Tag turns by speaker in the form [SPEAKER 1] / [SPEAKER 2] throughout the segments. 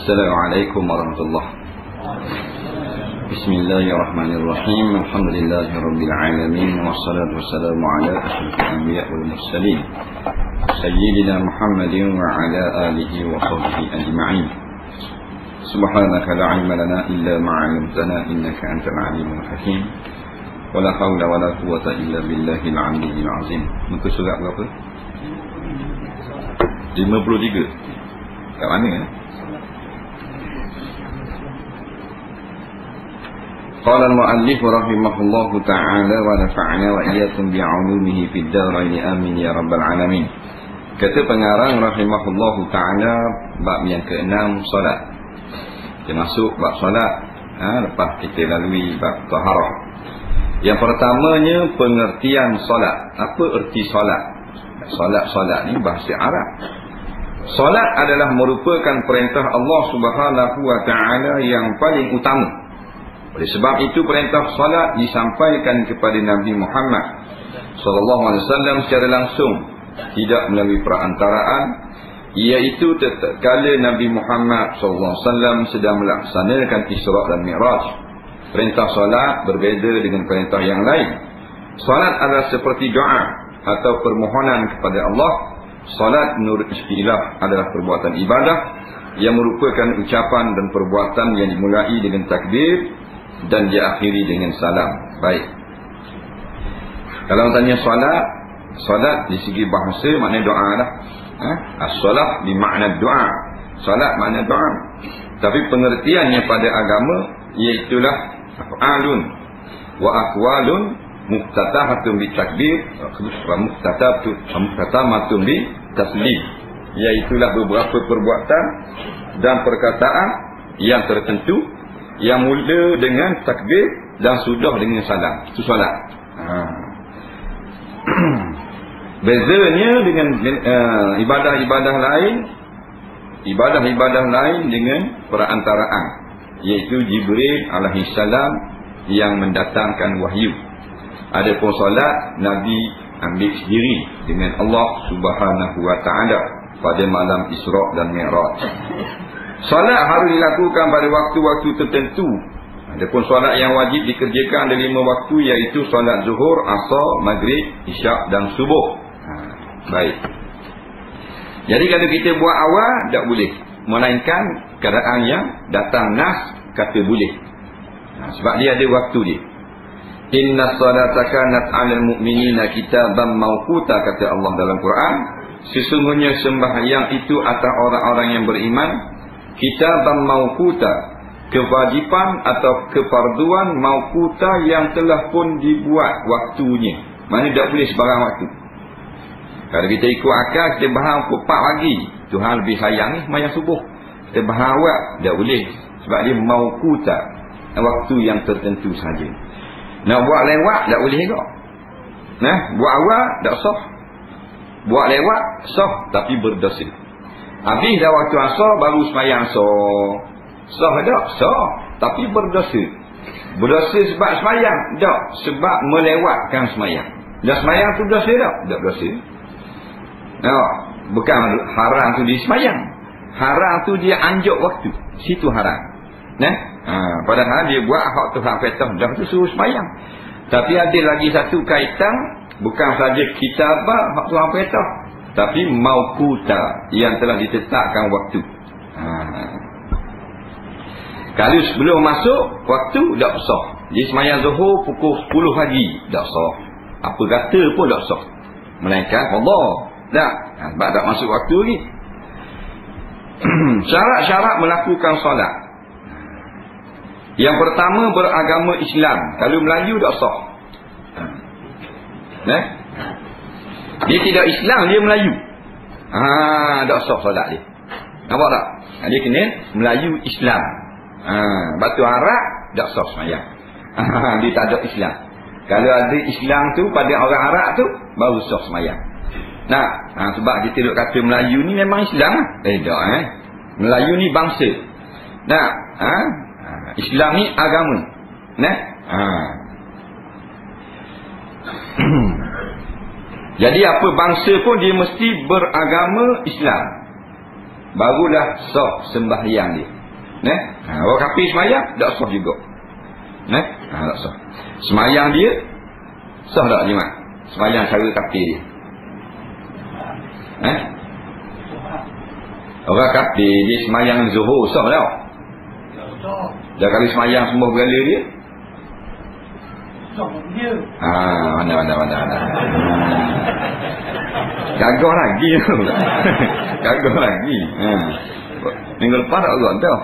[SPEAKER 1] Assalamualaikum warahmatullahi wabarakatuh. Bismillahirrahmanirrahim. Alhamdulillahirabbil alamin wassalatu wassalamu ala asyrafil anbiya wal mursalin sayyidina Muhammadin wa ala alihi wa sahbihi ajma'in. Subhanaka la ilma lana illa ma 'allamtana innaka antal alimul hakim. Wala haula wala quwwata illa billahil aliyyil azim. Muka surat berapa? 53. Kat mana ya? Qala al-mu'allif rahimahullahu ta'ala wa nafa'na wa iyyakum bi'ulumihi fid dharain amin ya rabbal alamin. Kata pengarang rahimahullahu ta'ala, bab yang ke-6 solat. Kita masuk bab solat, lepas kita lalui bab taharah. Yang pertamanya pengertian solat. Apa erti solat? Solat ni bahasa Arab. Solat adalah merupakan perintah Allah Subhanahu wa ta'ala yang paling utama. Oleh sebab itu perintah solat disampaikan kepada Nabi Muhammad sallallahu alaihi wasallam secara langsung, tidak melalui perantaraan, iaitu tatkala Nabi Muhammad sallallahu alaihi wasallam sedang melaksanakan Isra dan Mi'raj. Perintah solat berbeza dengan perintah yang lain. Solat adalah seperti doa atau permohonan kepada Allah. Solat menurut istilah adalah perbuatan ibadah yang merupakan ucapan dan perbuatan yang dimulai dengan takbir dan diakhiri dengan salam. Baik. Kalau tanya solat di segi bahasa makna doa lah. As-solat bermakna doa. Solat makna doa. Tapi pengertiannya pada agama iaitulah af'alun wa aqwalun muftatahatun bi takbir wa muftatamatun bi taslim. Iaitulah beberapa perbuatan dan perkataan yang tertentu yang mula dengan takbir dan sudah dengan salam. Itu solat. Bezanya dengan ibadah-ibadah lain dengan perantaraan, iaitu Jibril alaihi salam yang mendatangkan wahyu. Adapun solat Nabi ambil sendiri dengan Allah Subhanahu wa ta'ala pada malam Isra dan Mi'raj. Solat harus dilakukan pada waktu-waktu tertentu. Adapun solat yang wajib dikerjakan ada 5 waktu, iaitu solat zuhur, asar, maghrib, isyak dan subuh. Baik. Jadi kalau kita buat awal tak boleh, melainkan keadaan yang datang nas kata boleh. Sebab dia ada waktu dia. Inna salata kanat 'alal mu'minina kitaban mawquta, kata Allah dalam Quran. Sesungguhnya sembahyang itu atas orang-orang yang beriman kitaban mawquta, kewajipan atau kefarduan mawquta yang telah pun dibuat waktunya. Maksudnya tak boleh sebarang waktu. Kalau kita ikut akal, kita bahang pukul 4 pagi, Tuhan lebih sayang ni sembahyang subuh. Kita bahang awal, tak boleh. Sebab dia mawquta, waktu yang tertentu saja. Nak buat lewat tak boleh juga. Buat awal tak sah. Buat lewat sah tapi berdosa. Habis dah waktu asar baru sembahyang asar. Sah tak? Sah, tapi berdosa. Berdosa sebab sembahyang? Tak, sebab melewatkan sembahyang. Dah sembahyang tu dosa tak? Tak dosa. Bukan haram tu dia sembahyang. Haram tu dia anjuk waktu. Situ haram. Padahal dia buat hak Tuhan kata dah tu suruh sembahyang. Tapi ada lagi satu kaitan, bukan saja kitabah hak Tuhan kata, tapi mauquta yang telah ditetapkan waktu. Kalau sebelum masuk waktu tak sah. Dia sembahyang zuhur pukul 10 pagi tak sah. Apa kata pun tak sah. Melainkan Allah. Tak. Sebab tak masuk waktu lagi. Syarat-syarat melakukan solat. Yang pertama, beragama Islam. Kalau Melayu tak sah. Dia tidak Islam, dia Melayu. Tak sah solat dia. Nampak tak? Dia kena Melayu Islam. Batu Arab tak sah sembahyang. Dia tak ada Islam. Kalau ada Islam tu pada orang Arab tu baru sah sembahyang. Sebab kita duk kata Melayu ni memang Islam lah. Tak Melayu ni bangsa. Islam ni agama. Jadi apa bangsa pun dia mesti beragama Islam. barulah sah sembahyang dia. Orang kafir sembahyang tak sah juga. Tak sah. Sembahyang dia sah tak jemaah? Sembahyang cara kafir dia. Orang kafir dia sembahyang zuhur sah tak? Dah kali sembahyang semua bergala dia. Mana. Gagah lagi tu. Gagah lagi. Minggu lepas tak orang tahu.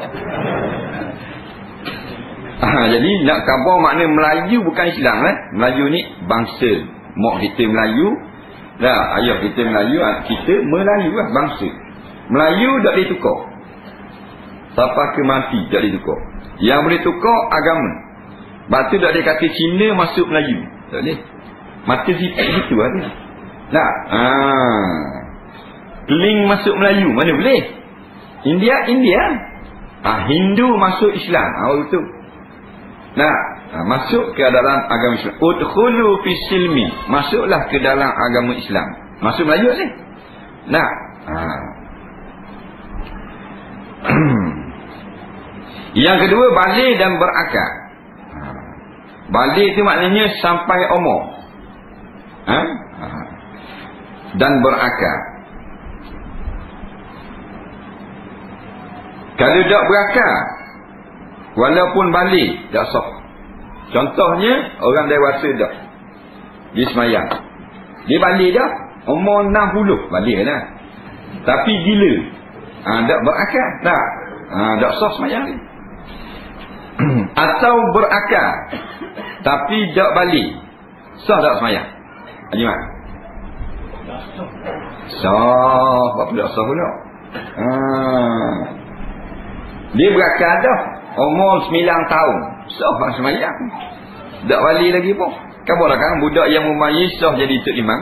[SPEAKER 1] Jadi nak khabar makna Melayu bukan Islam Melayu ni bangsa. Mak kita Melayu, dah ayah kita Melayu, kita Melayu lah bangsa. Melayu tak boleh tukar. Sampai ke mati tak boleh tukar. Yang boleh tukar agama. Batu tak boleh kata Cina masuk Melayu. Tak boleh. Mata situ ada. Tak. Keling masuk Melayu mana boleh? India. Hindu masuk Islam. Itu. Masuk ke dalam agama Islam. Udkhulu fi silmi. Masuklah ke dalam agama Islam. Masuk Melayu ni. Yang kedua, balik dan berakal. Balik itu maknanya sampai umur. Dan berakal. Kalau tak berakal, walaupun balik tak sah. Contohnya orang dewasa dah dia semayang, dia balik dah umur 60 balik dah, tapi gila, tak berakal, tak sah semayang ni. Atau berakal tapi tak balik, sah tak semayang? Gimana? Sah. Apa tak sah pula? Dia berakal dah umur 9 tahun, sah tak semayang? Tak balik lagi pun. Kabar kan budak yang memayis sah jadi tok imam.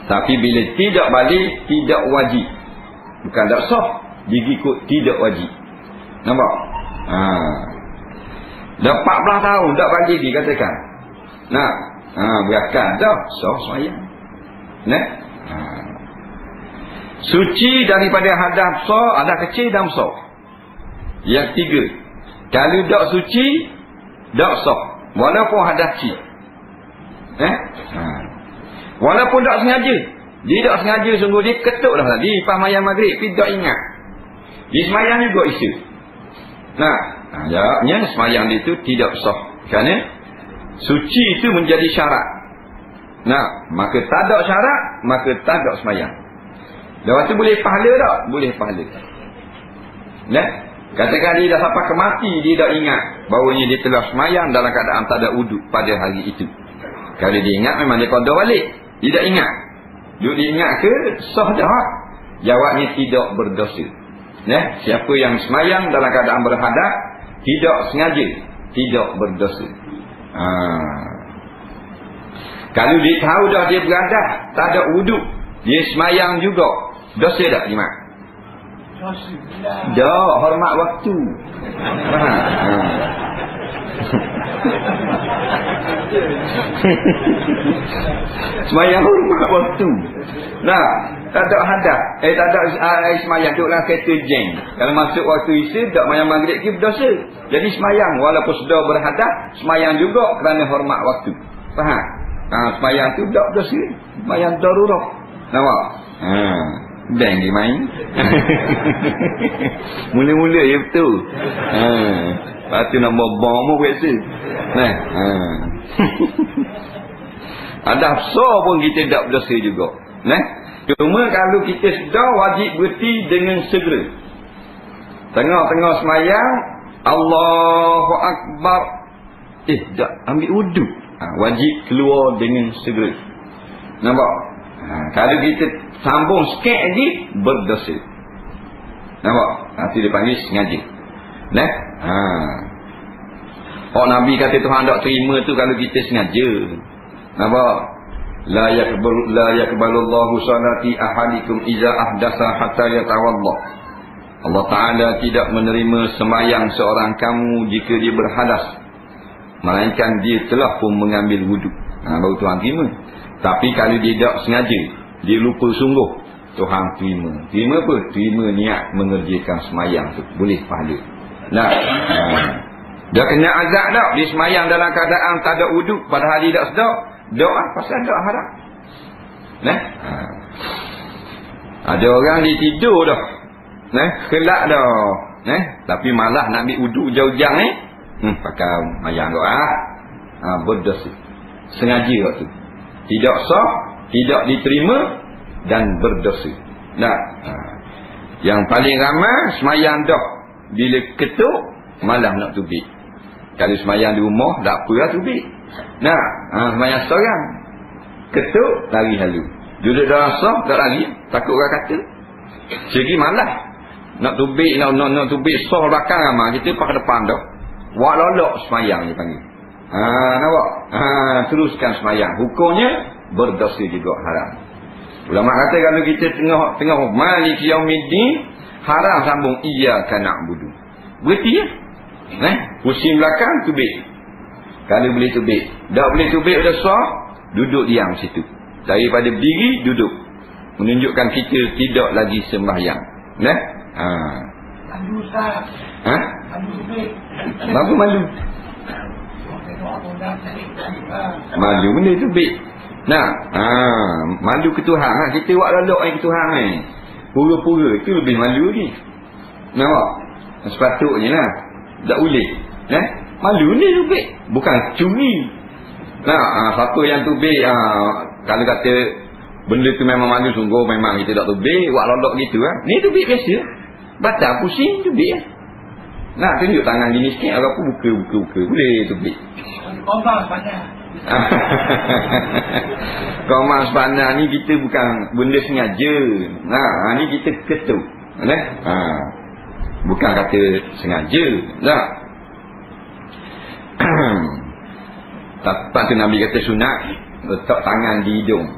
[SPEAKER 1] Tapi bila tidak balik, tidak wajib. Bukan tak sah, digikut tidak wajib. Nampak? Dah 14 tahun tak balik dikatakan. Berakal dah, sah semayang. Suci daripada hadas besar, hadas kecil dan besar. Yang tiga, kalau tak suci, tak sah, walaupun hadas kecil. Walaupun tak sengaja. Dia tak sengaja, sungguh dia ketuk dah tadi lepas mayang maghrib, tapi tak ingat. Dia semayang juga isu. Jawabnya semayang dia itu tidak sah, kerana suci itu menjadi syarat. Maka tak ada syarat, maka tak ada semayang. Lepas tu boleh pahala tak? Boleh pahala. Katakan dia dah sampai ke mati, dia dah ingat bahawanya dia telah semayang dalam keadaan tak ada wuduk pada hari itu. Kalau dia ingat, memang dia qada balik. Dia tak ingat. Dia ingat ke sah dah? Jawabnya tidak berdosa. Siapa yang semayang dalam keadaan berhadap, tidak sengaja, tidak berdosa. Kalau dia tahu dah dia berhadap, tak ada wuduk, dia semayang juga, dosa tak Jimat? Dah, hormat waktu. Semayang hormat waktu. Tak ada hadap. Tak ada semayang duduklah kereta jeng. Kalau masuk waktu isya, tak mayang maghrib ke berdosa. Jadi semayang walaupun sudah berhadap, semayang juga kerana hormat waktu. Faham? Semayang tu tak berdosa. Semayang darurat. Nampak? Bang dia main. Mula-mula ya betul. Lepas tu nak bom pun biasa. Ada besar pun kita tak berdosa juga. Cuma kalau kita sedar, wajib berhenti dengan segera. Tengah-tengah semayang, Allahu Akbar, tak ambil wuduk, wajib keluar dengan segera. Nampak? Kalau kita sambung sikit lagi, berdosa. Nampak? Nanti dia panggil sengaja. Nabi kata Tuhan tak terima tu kalau kita sengaja. Nampak? La yakbalullahu salati ahadikum iza ahdasa hatta yatawaddah. Allah Ta'ala tidak menerima sembahyang seorang kamu jika dia berhadas, melainkan dia telah pun mengambil wuduk. Baru Tuhan terima. Tapi kalau dia tak sengaja, dia lupa sungguh, Tuhan terima. Terima apa? Terima niat mengerjakan semayang tu. Boleh pahala. Nah, dia kena azab dah. Dia semayang dalam keadaan tak ada wuduk, padahal dia tak sedar. Doa pasal doa haram. Nah, ada orang dia tidur dah. Nah, kelak dah. Nah, tapi malah nak ambil wuduk jauh-jauh ni. Pakai semayang doa. Berdosa. Sengaja waktu. Tidak sah, tidak diterima dan berdosa. Nah, yang paling ramai semayang dah. Bila ketuk malah nak tubik. Kalau semayang di rumah tak apalah tubik. Nah, semayang seorang ketuk lari halu. Duduk dalam sah tak lari, takut orang kata. Segi malah nak tubik, nak tubik sah belakang ramai, kita pakai depan dah. Wak lolok semayang dia panggil. Nampak? Teruskan semayang. Hukumnya berdosa juga, haram. Ulama kata kalau kita tengah Malik Yaumiddin, haram sambung iyyaka na'budu. Berhenti ya? Pusing belakang, tubik. Kalau boleh tubik. Tak boleh tubik dah sah, duduk diam situ. Daripada berdiri, duduk. Menunjukkan kita tidak lagi sembahyang.
[SPEAKER 2] Malu Ustaz. Malu tubik.
[SPEAKER 1] Apa malu? Malu benda tubik. Malu ke Tuhan. Kita buat lolok ke Tuhan ni. Pura-pura tu lebih malu lagi. Nampak? Sepatutnya lah. Tak boleh. Malu ni tubik. Bukan curi. Siapa yang tubik, kalau kata benda tu memang malu sungguh, memang kita tak tubik, buat lolok gitu ni tubik biasa. Batal pusing tubik. Tunjuk tangan gini sikit, orang pun buka. Boleh tubik.
[SPEAKER 2] Komang sepanjang.
[SPEAKER 1] Komang sepanjang ni kita bukan benda sengaja. Ni kita ketuk. Bukan kata sengaja. Lepas tu Nabi kata sunat letak tangan di hidung.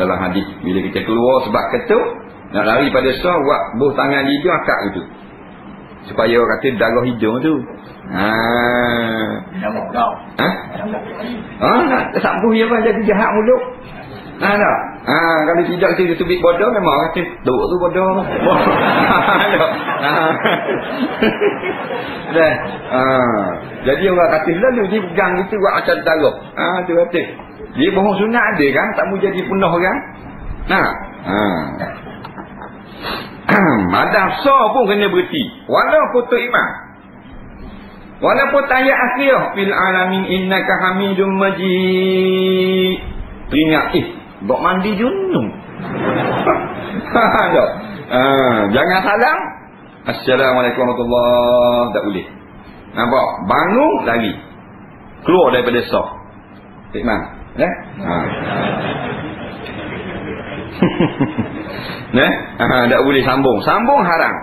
[SPEAKER 1] Dalam hadis bila kita keluar sebab ketuk, nak lari pada sah, buat buh tangan di hidung, akak gitu. Supaya orang kata darah hidung tu. Nak sabuh dia apa, jadi jahat mulut. Kalau tidak kita tubik bodoh, memang orang kata duk tu bodoh. Jadi orang kata lalu dia pegang itu buat macam darah. Tu kata dia bohong sunat ada kan, tak mau jadi punah kan. Madam sah pun kena berhenti. Walaupun tu imam, walaupun ayat akhir fil alamin innaka hamidum majid. Teringat buat mandi junub. Jangan salam Assalamualaikum warahmatullahi, tak boleh. Nampak? Bangun lagi, keluar daripada sah imam. Tak boleh sambung haram.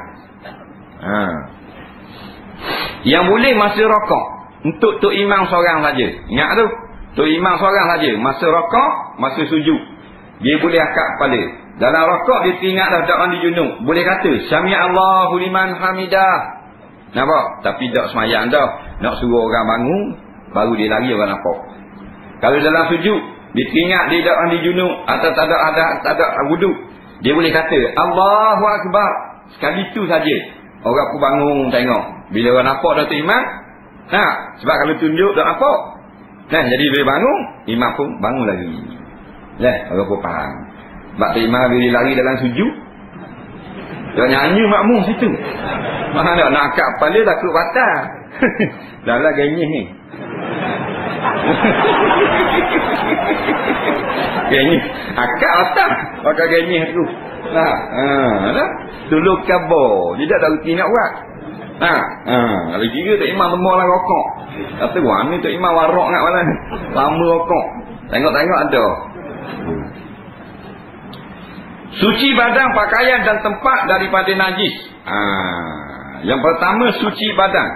[SPEAKER 1] Yang boleh masa rokok untuk tok imam seorang saja. Ingat tu, tok imam seorang saja masa rokok, masa sujud dia boleh akak kepala. Dalam rokok dia teringat dah tak mandi junub, boleh kata Sami Allahu liman hamidah. Nampak? Tapi tak semayang dah, nak suruh orang bangun baru dia lari, orang nampak. Kalau dalam sujud dia teringat dia tak mandi junub atau tak ada wuduk, dia boleh kata Allahu Akbar. Sekali tu saja orang pun bangun tengok. Bila orang nampak dah tu imam, sebab kalau tunjuk tak nampak, jadi bila bangun, imam pun bangun lagi. Orang pun faham. Sebab tu imam bila lari dalam sujud, dia nyanyi makmum situ. Mana nak angkat kepala takut batal. Dah lah genyih ni. Genyih akak batal pakai genyih tu. Dulu kabar dia tak reti nak buat. Kalau kira tak imam semua lah rokok. Kata mana tak imam warok nak malam lama rokok. Tengok-tengok ada. Suci badan, pakaian dan tempat daripada najis. Yang pertama suci badan.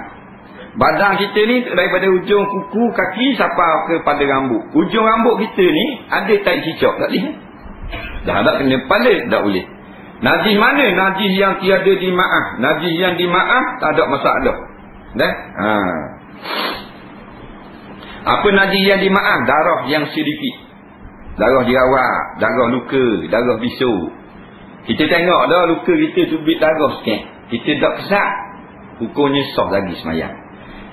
[SPEAKER 1] Badan kita ni daripada ujung kuku kaki sampai kepada rambut. Ujung rambut kita ni ada tai cicak tak boleh. Dah tak kena kepala tak boleh. Najis mana? Najis yang tiada dimaaf. Najis yang dimaaf tak ada masalah. Apa najis yang dimaaf? Darah yang sedikit. darah jerawat, darah luka, darah bisu. Kita tengok dah luka kita tubik darah sikit, kita tak kesat, hukumnya sah lagi semayang.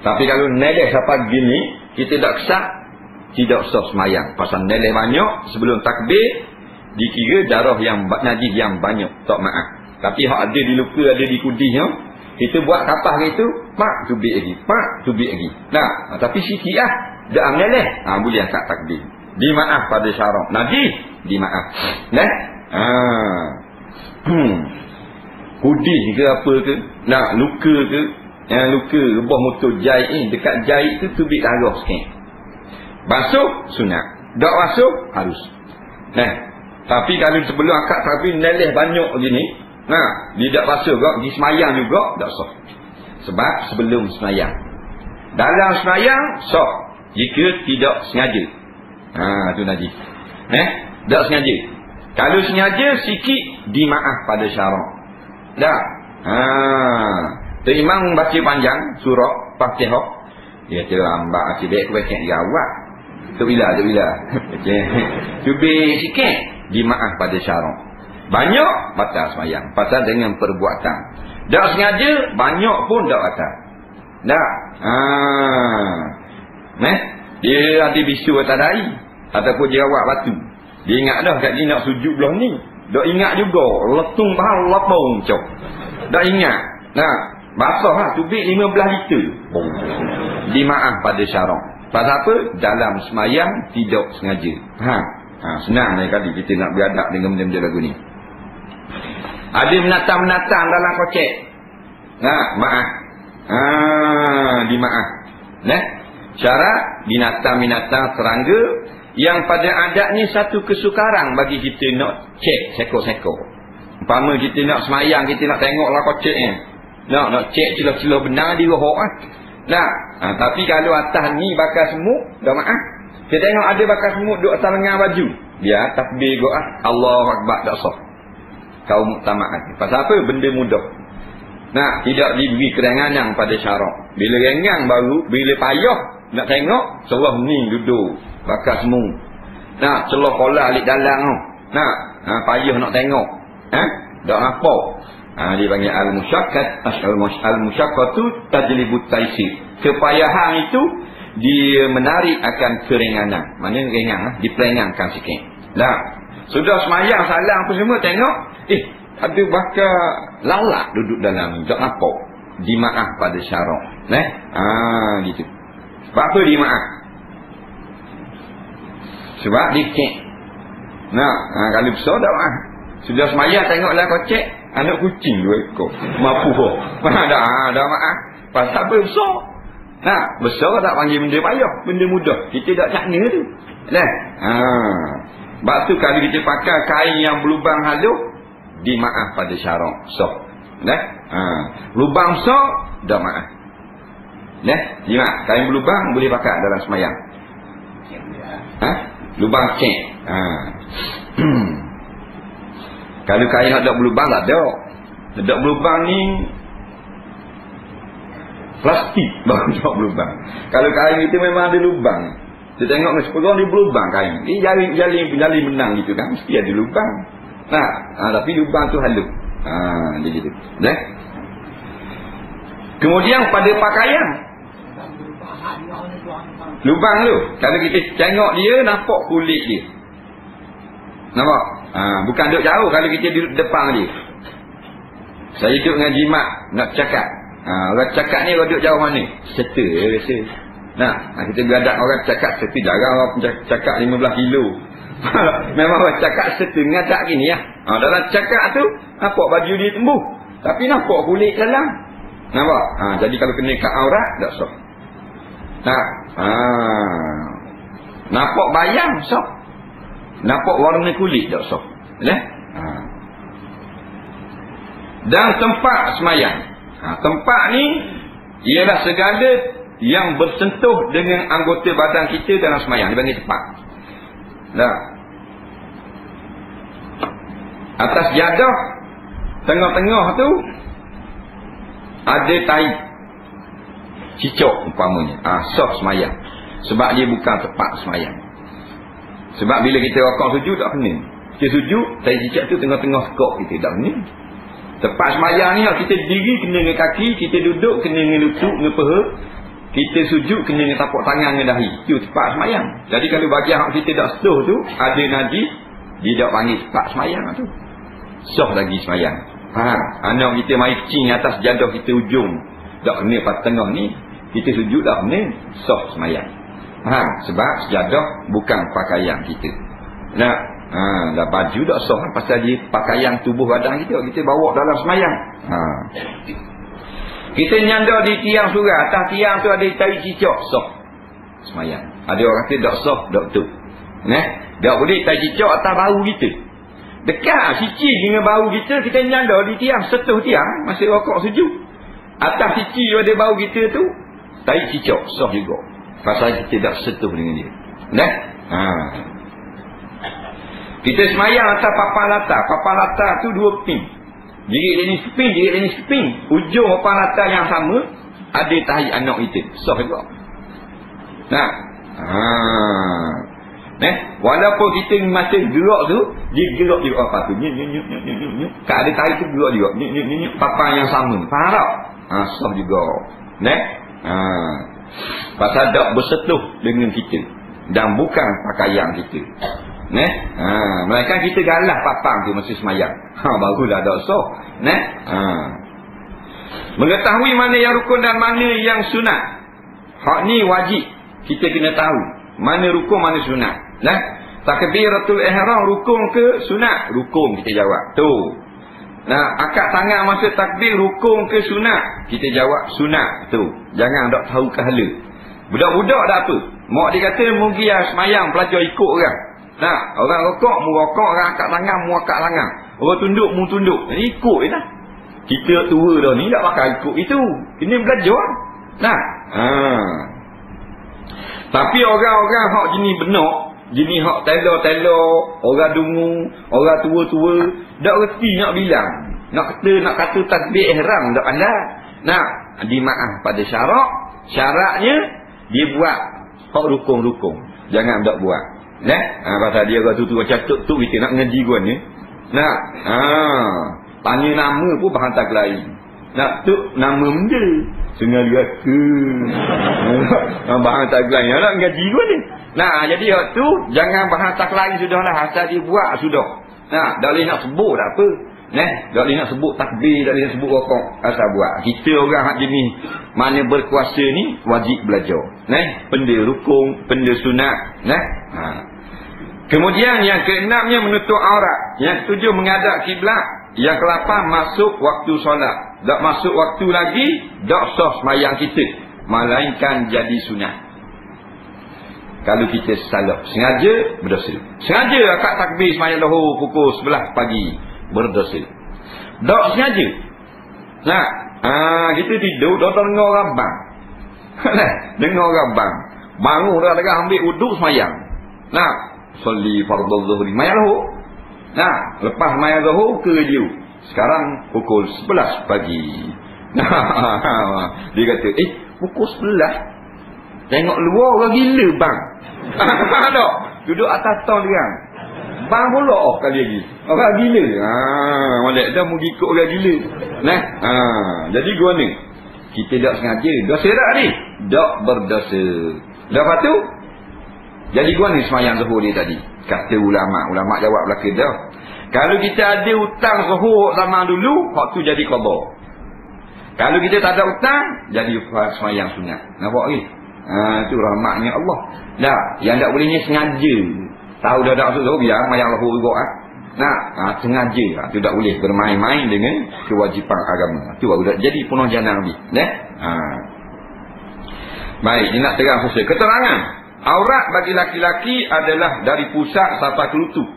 [SPEAKER 1] Tapi kalau neleh sampai gini, kita tak kesat, tidak sah semayang. Pasal neleh banyak, sebelum takbir dikira darah yang najis yang banyak, tak maaf. Tapi hak ada di luka, ada di kudihnya, kita buat kapah gitu, pak tubik lagi, pak tubik lagi. Nah, tapi sikit lah, dah neleh, boleh angkat takbir. Dimaaf pada syarak najis, dimaaf. Nah, kudih ke apa ke, luka ke, luka rebah motor jahit dekat jahit tu tubik darah sikit. Basuh sunat, tak basuh harus. Nah, tapi kalau sebelum akad tapi neleh banyak begini, dia tak basuh juga, pergi semayang juga tak sah. Sebab sebelum semayang. Dalam semayang sah jika tidak sengaja. Tu najis. Tak sengaja. Kalau sengaja sikit dimaaf pada syarak. Tak. Tu imam baca panjang surah Fatihah. Dia terlambat asyik baik jawab. Tu bila. Cubik sikit dimaaf pada syarak. Banyak batal semayang. Pasal dengan perbuatan. Tak sengaja banyak pun tak batal. Tak. Dia ada bisu atas dahi ataupun jerawat batu. Dia ingat dah kat dia nak sujud belah ni. Tak ingat juga letung bahal lapung cok. Tak ingat. Basah lah tubik 15 liter. Dimaaf pada syarak. Pasal apa? Dalam semayang tidak sengaja. Senang ni kali kita nak beradab dengan benda-benda lagu ni. Ada menatang-menatang dalam kocek. Maaf. Dimaaf. Syarat binatang-binatang serangga yang pada adatnya satu kesukaran bagi kita nak cek seko-seko. Umpama kita nak semayang, kita nak tengoklah kocek ni. Nak cek celah-celah benar di rohok tapi kalau atas ni bakal semut, dah maaf. Kita tengok ada bakal semut duduk atas lengan baju. Dia takbir go Allahu Akbar tak sah. Kau muktamad. Pasal apa? Benda mudah. Tidak diberi kerenganan pada syarak. Bila rengang baru, bila payah nak tengok, celah ni duduk bakal semut. Celah kola alik dalam tu. Payah nak tengok. Tak nampak. Dia panggil al-musyakkat. Al-musyakkatu tajlibut taisir. Kepayahan itu dia menarik akan kerenganan. Maknanya ringan, diperengangkan sikit. Sudah semayang salam apa semua tengok, ada bakal lalak duduk dalam ni, tak nampak. Dimaaf pada syarak. Gitu. Sebab apa dimaaf? Sebab dia cek. Kalau besar tak maaf. Sudah semayang tengoklah kocek, anak kucing 2 ekor. Mampu dah maaf. Pasal apa besar? Besar tak panggil benda payah, benda mudah. Kita tak cakna tu. Sebab tu kalau kita pakai kain yang berlubang halus, dimaaf pada syarak. Lubang besar, dah maaf. Dimaaf. Kain berlubang boleh pakai dalam semayang. Lubang cek. Kalau kain nak ada berlubang, tak ada. Ada berlubang ni plastik baru tak berlubang. Kalau kain kita memang ada lubang. Kita tengok ni sepegang dia berlubang kain. Dia jali menang gitu kan, mesti ada lubang. Tapi lubang tu halus. Dia gitu. Kemudian pada pakaian, lubang tu, kalau kita tengok dia, nampak kulit dia. Nampak? Bukan duduk jauh kalau kita duduk depan dia. Saya duduk dengan jimat nak cakap. Orang cakap ni orang duduk jauh mana? Serta rasa. Kita beradab orang cakap serta. Jarang orang cakap 15 kilo. Memang orang cakap serta ngadak gini ya. Dalam cakap tu nampak baju dia tembus, tapi nampak kulit dalam. Nampak? Jadi kalau kena kat aurat tak sah. Nampak bayang sah. Nampak warna kulit tak sah. Dan tempat semayang. Tempat ni ialah segala yang bersentuh dengan anggota badan kita dalam semayang. Dia panggil tempat. Atas jadah, tengah-tengah tu ada tai cicak umpamanya. Sah semayang. Sebab dia bukan tempat semayang. Sebab bila kita rokok sujud tak kena. Kita sujud, tai cicak tu tengah-tengah sekok kita tak kena. Tepat sembahyang ni kita diri kena dengan kaki, kita duduk kena dengan lutut, dengan peha. Kita sujud kena dengan tapak tangan dengan dahi. Itu tepat sembahyang. Jadi kalau bagi hak kita tak setuh tu, ada najis, dia tak panggil tepat sembahyang tu. Sah lagi sembahyang. Anak kita mai kecing atas jadah kita ujung. Tak kena pada tengah ni. Kita sujud tak kena, sah sembahyang. Sebab sejadah bukan pakaian kita. Dah baju tak sah pasal dia pakaian tubuh badan kita bawa dalam sembahyang. Kita nyandar di tiang surau, atas tiang tu ada tai cicak, sah sembahyang. Ada orang kata tak sah, tak betul. Tak boleh tai cicak atas bahu kita. Dekat sici dengan bahu kita nyandar di tiang, setuh tiang masa rokok sujud. Atas sici pada bahu kita tu tai cicak, sah juga. Pasal kita tak setuh dengan dia. Kita semayang atas papan latar. Papan latar tu 2 ping. Jirit dia ni seping, jirit dia ni seping. Ujung papan latar yang sama, ada tahi anak kita. Sah juga. Walaupun kita masa gerak tu, dia gerak juga apa tu. Nyuk. Tak ada tahi tu gerak juga. Nyuk. Papan yang sama. Faham tak? Sah juga. Pasal tak bersetuh dengan kita. Dan bukan pakaian kita. Melainkan kita galah papang tu masa semayang. Barulah tak sah. Mengetahui mana yang rukun dan mana yang sunat. Hak ni wajib. Kita kena tahu mana rukun, mana sunat. Takbiratul ihram rukun ke sunat? Rukun, kita jawab. Tu. Akad tangan masa takbir rukun ke sunat? Kita jawab sunat. Tu. Jangan tak tahu kehala. Budak-budak dah apa? Mak dia kata mugi semayang pelajar ikut orang. Orang rokok mu rokok, orang akad tangan mu akad tangan. Orang tunduk mu tunduk. Ikut je lah. Kita tua dah ni tak pakai ikut itu. Ini belajar. Tapi orang-orang hak jenis benak, jenis hak telor-telor, orang dungu, orang tua-tua, tak reti nak bilang. Nak kata takbir ihram tak pandai. Dimaaf pada syarak. Syaratnya dia buat hak rukun-rukun. Jangan tak buat. Pasal dia orang tu macam tuk kita nak ngaji gua ni. Tanya nama pun bahan tak lain. Tuk nama benda. Sungai raka. Bahan tak lain. Nak ngaji gua ni. Jadi hak tu jangan bahan tak lain sudahlah. Asal dia buat sudah. Tak boleh nak sebut tak apa. Tak boleh nak sebut takbir, tak boleh nak sebut rokok. Asal buat. Kita orang hak jenis mana berkuasa ni wajib belajar. Benda rukun, benda sunat. Kemudian yang keenamnya menutup aurat. Yang ketujuh menghadap kiblat. Yang ke-8 masuk waktu solat. Tak masuk waktu lagi, tak sah sembahyang kita. Melainkan jadi sunat. Kalau kita salah sengaja, berdosa. Sengaja akad takbir sembahyang lohor pukul 11 pagi, berdosa. Tak sengaja. Kita tidur, dah dengar rabang. Dengar rabang. Bangun dah ambil wuduk sembahyang. Soli fardhu zuhri sembahyang lohor. Lepas sembahyang lohor ke radio. Sekarang pukul 11 pagi. Dia kata, pukul 11? Tengok luar orang gila bang. Tak? Duduk atas tong dia. Bang pula off kali lagi. Orang gila. Molek dah mau ikut orang gila. Jadi gua ni. Kita tak sengaja. Dosa tak ni? Tak berdosa. Lepas tu, jadi gua ni semayang zuhur dia tadi. Kata ulama jawab belaka dah. Kalau kita ada hutang zuhur zaman dulu, waktu jadi qada. Kalau kita tak ada hutang, jadi semayang sunat. Nampak ni? Itu rahmatnya Allah. Yang tak bolehnya sengaja. Tahu dah tak masuk zuhur, biar semayang zuhur juga. Sengaja. Itu tak boleh bermain-main dengan kewajipan agama. Itu baru dah jadi penuh jana Nabi. Baik, dia nak terang sesuai. Keterangan. Aurat bagi laki-laki adalah dari pusat sampai ke lutut.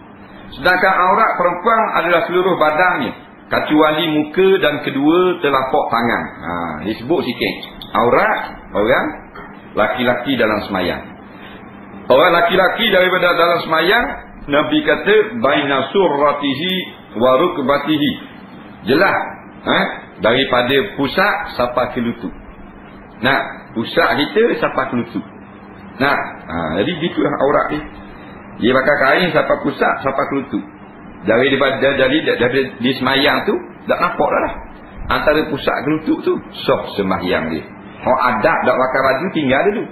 [SPEAKER 1] Sedangkan aurat perempuan adalah seluruh badannya, kecuali muka dan kedua telapak tangan. Disebut sikit. Aurat orang laki-laki dalam semayang. Orang laki-laki daripada dalam semayang, Nabi kata baina surratihi wa rukbatihi. Jelas. Daripada pusat sampai ke lutut. Pusat kita sampai ke lutut. Jadi gitulah aurat ni. Dia pakai kain sampai pusat, sampai kelutut. Dari di semayang tu tak nampak dah. Antara pusat kelutut tu sah sembahyang dia. Orang adab tak pakai baju tinggal dulu.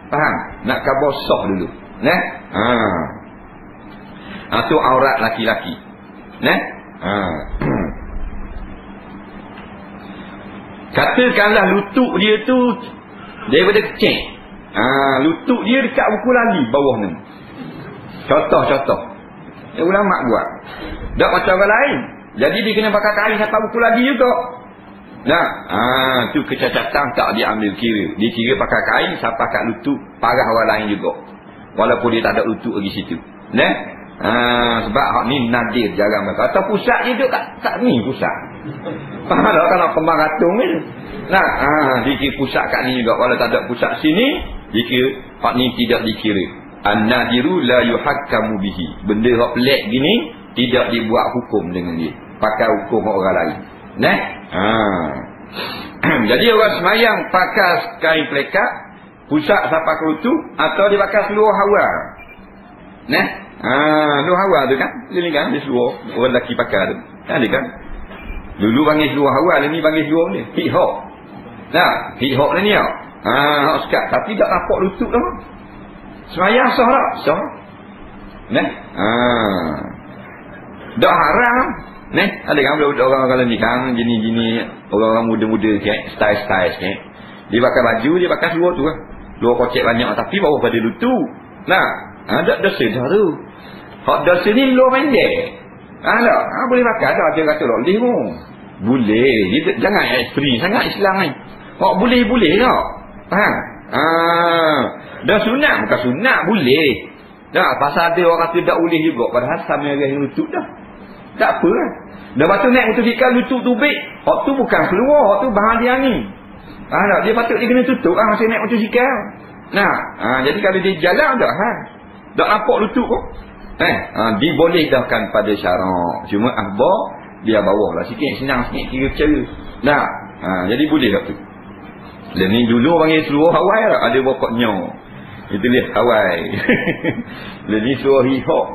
[SPEAKER 1] Faham? Nak khabar sah dulu. Nah. Tu aurat laki-laki. Nah. Katakanlah lutut dia tu daripada kecil. Lutut dia dekat buku lali bawah ni. Contoh. Ulama buat. Tak macam orang lain. Jadi dia kena pakai kain sampai buku lali juga. Nah, tu kecacatan tak diambil kira. Dia kira pakai kain sampai kat lutut parah orang lain juga. Walaupun dia tak ada lutut lagi situ. Nah. Sebab hak ni nadir jarang mereka. Atau pusat dia duduk kat ni pusat. Faham tak kalau kembang ratung ni? Nah, dikira pusat kat ni juga. Kalau tak ada pusat sini, dikira hak ni tidak dikira. An-nadiru la yuhakkamu bihi. Benda hak pelik gini tidak dibuat hukum dengan dia. Pakai hukum orang lain. Nah. Jadi orang semayang pakai kain pelekat, pusat sampai ke lutut, atau dia pakai seluruh awal. Nah. Seluruh awal tu kan? Dia kan dia seluruh orang lelaki pakai tu. Dia kan. Dulu panggil seluruh awal, ni panggil seluruh ni. Hik-hok. Nah, hik-hok ni tau. Hak sekat. Tapi tak nampak lutut tu. Semayang sah tak? Sah. Nah. Tak haram. Nah, ada kan orang kalau ni kan gini-gini orang-orang muda-muda sikit, style-style sikit. Dia pakai baju, dia pakai seluruh tu kan. Luar kocek banyak tapi bawah pada lutut. Nah, ada dosa dah tu. Hak dosa ni luar pendek. Tak, boleh pakai dah dia kata tak boleh pun. Boleh. Dia jangan ekstrim sangat Islam ni. Hak boleh tak? Faham? Dah sunat bukan sunat boleh. Dah pasal ada orang kata tak boleh juga padahal sama dengan lutut dah. Tak apa lah. Dah patut naik motosikal lutut tu baik. Hak tu bukan keluar, hak tu bahan dia ni. Dia patut dia kena tutup masa naik motosikal. Nah, jadi kalau dia jalan dah tak nampak lutut kok. Dibolehkan pada syarak. Cuma akhbar dia bawah lah sikit, senang sikit kira cara. Nah, jadi boleh tak tu. Dan ni dulu panggil seluruh Hawaii lah. Ada pokoknya. Dia tulis Hawaii. Dan ni seluruh hip-hop.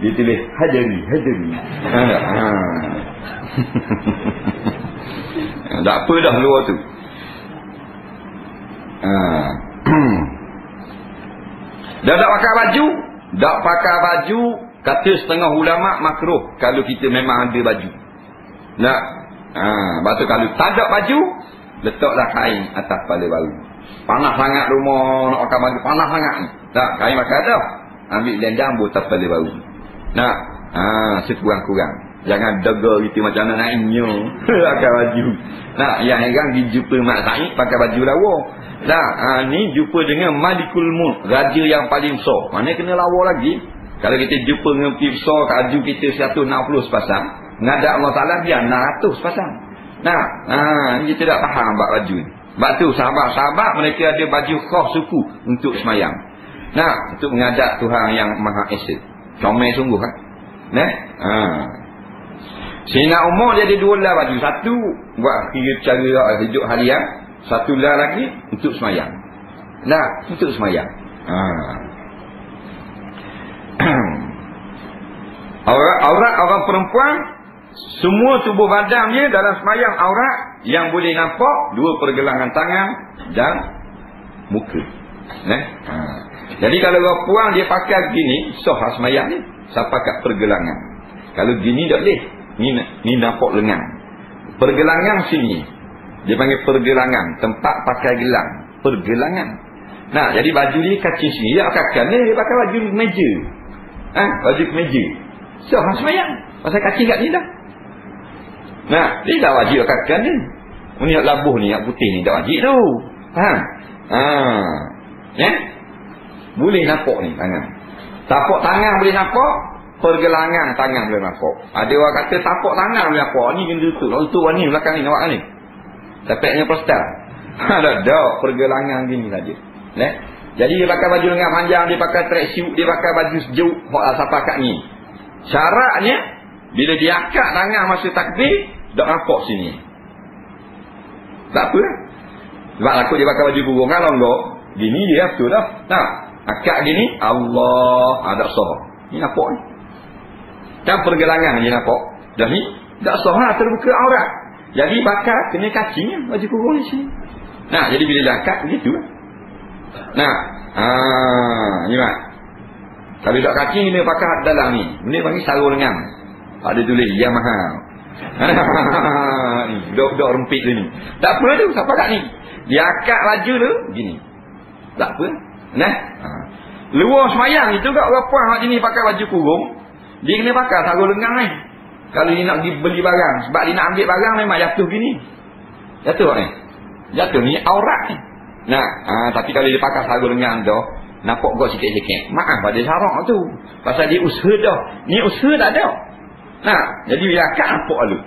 [SPEAKER 1] Dia tulis hadari. Tak apa dah luar tu. Dah tak pakai baju. Tak pakai baju. Kata setengah ulama makruh. Kalau kita memang ada baju. Nak. Lepas tu kalau tak ada baju, letaklah kain atas kepala baru. Panas sangat rumah nak pakai baju. Panas sangat ni. Tak, kain pakai dah. Ambil lendang buat atas kepala baru. Nak. Sekurang-kurang. Jangan degar kita macam mana naiknya. Pakai baju. Nak, yang heran dijumpa Mak Said pakai baju lawa. Nah, ni jumpa dengan Malikul Mulk, raja yang paling besar. Mana kena lawa lagi. Kalau kita jumpa dengan besar, kaju kita 160 sepasang, ngadak Allah Ta'ala dia 600 sepasang. Nah, kita tak faham bab baju ni. Sebab tu sahabat-sahabat mereka ada baju khas suku untuk semayang. Nah, untuk menghadap Tuhan yang Maha Esa. Comel sungguh kan. Nah, Sayyidina Umar dia ada dua lah baju. Satu buat kira cara hidup harian, satu lah lagi untuk semayang. Nah, untuk semayang. Aurat orang perempuan, semua tubuh badan dia dalam semayang aurat yang boleh nampak dua pergelangan tangan dan muka. Jadi kalau orang puan dia pakai gini, sah semayang ni sampai kat pergelangan. Kalau gini tak boleh. Ni nampak lengan. Pergelangan sini dia panggil pergelangan, tempat pakai gelang, pergelangan. Nah, jadi baju dia kacing sini, dia pakai dia pakai baju meja. Baju meja. So, semayang. Pasal kacing kat ni dah. Nah, dia tak wajib pakai ni. Ni nak labuh ni, nak putih ni tak wajib tu. Faham? Boleh nampak ni tangan. Tapak tangan boleh nampak, pergelangan tangan boleh nampak. Ada orang kata tapak tangan boleh nampak. Ni kena tutup. Tutup ni belakang ni, nampak ni. Tapaknya prostat. Ada pergelangan gini saja. Jadi dia pakai baju lengan panjang, dia pakai tracksuit, dia pakai baju sejuk, hak sampai kat ni. Syaratnya bila dia akad tangan masa takbir, tak nampak sini. Tak apa. Sebab aku dia pakai baju kurung kan longgar. Gini dia betul dah. Nah, akad gini Allah ada sah. Ni nampak ni. Kan pergelangan je nampak. Dah ni tak sah lah, terbuka aurat. Jadi bakar kena kacing baju kurung di sini. Nah, jadi bila dah kat begitu lah. Nah, ni mak. Kalau tak kacing kena pakai dalam ni. Benda panggil sarung lengan. Ada tulis yang mahal. Ni, dok rempit tu ni. Tak apa tu, siapa kat ni? Dia akad baju tu gini. Tak apa. Nah. Luar semayang itu kat orang puan hak jenis pakai baju kurung, dia kena pakai sarung lengan ni. Kalau dia nak pergi beli barang, sebab dia nak ambil barang memang jatuh gini. Jatuh ni. Jatuh ni aurat ni. Nah, tapi kalau dia pakai sarung lengan tu, nampak gok sikit-sikit. Maaf pada sarung tu. Pasal dia usaha dah. Ni usaha tak ada. Nah, jadi bila akad nampak lu.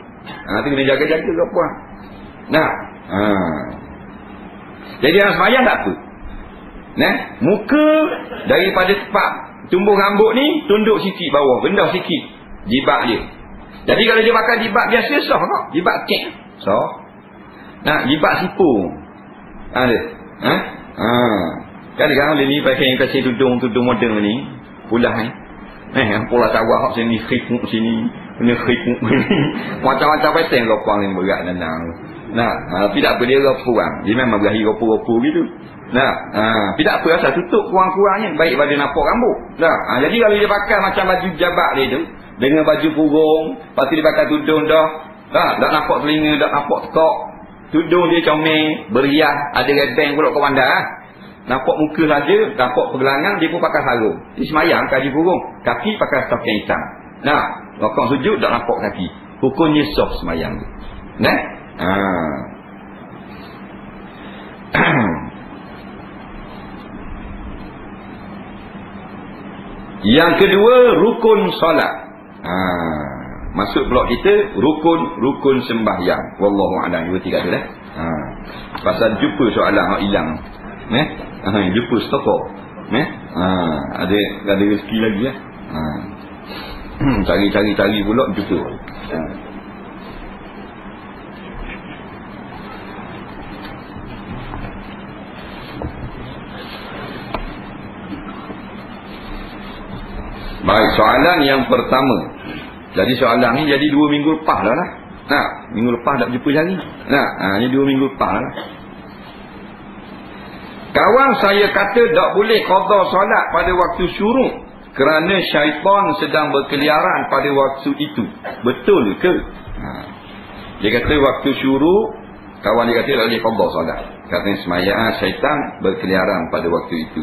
[SPEAKER 1] Tu kena jaga-jaga kat puan. Nah, jadi orang semayang tak apa. Nah, muka daripada tempat tumbuh rambut ni tunduk sikit bawah, rendah sikit jibak dia. Jadi kalau dia pakai jibak biasa sah tak? Jibak kek sah. Nah, jibak sipung. Ada. Kan sekarang dia ni pakai tudung moden ni, pulah ni. Pulah tawak hak sini khipuk sini, punya khipuk ni. Macam-macam pasal lopang yang berat danang. Nah, tidak apa dia rapurang. Dia memang berahi rapur-rapur gitu. Nah, tidak apa asal tutup kurang-kurangnya baik pada nampak rambut. Nah, jadi kalau dia pakai macam baju jabak dia tu dengan baju kurung, lepas tu dia pakai tudung dah. Tak nampak telinga, tak nampak tekak. Tudung dia comel, beriah, ada rebeng pula kat bandar. Nampak muka saja, nampak pergelangan, dia pun pakai sarung. Dia semayang kaki kurung, kaki pakai stocking hitam. Nah, rokok sujud tak nampak kaki. Hukumnya sah semayang tu. Nah. Yang kedua, rukun solat. Masuk blok kita rukun sembahyang. Wallahu a'lam. Dua tiga tu dah. Pasal jumpa soalan hak hilang. Jumpa stokor. Ada rezeki lagi ya. Cari pula jumpa. Baik, soalan yang pertama. Jadi soalan ni jadi 2 minggu lepas dah lah. Nah, minggu lepas tak jumpa lagi. Nah, ni 2 minggu lepas lah. Kawan saya kata tak boleh qada solat pada waktu syuruk kerana syaitan sedang berkeliaran pada waktu itu. Betul ke? Dia kata waktu syuruk, kawan dia kata tak boleh qada solat kerana semayang syaitan berkeliaran pada waktu itu.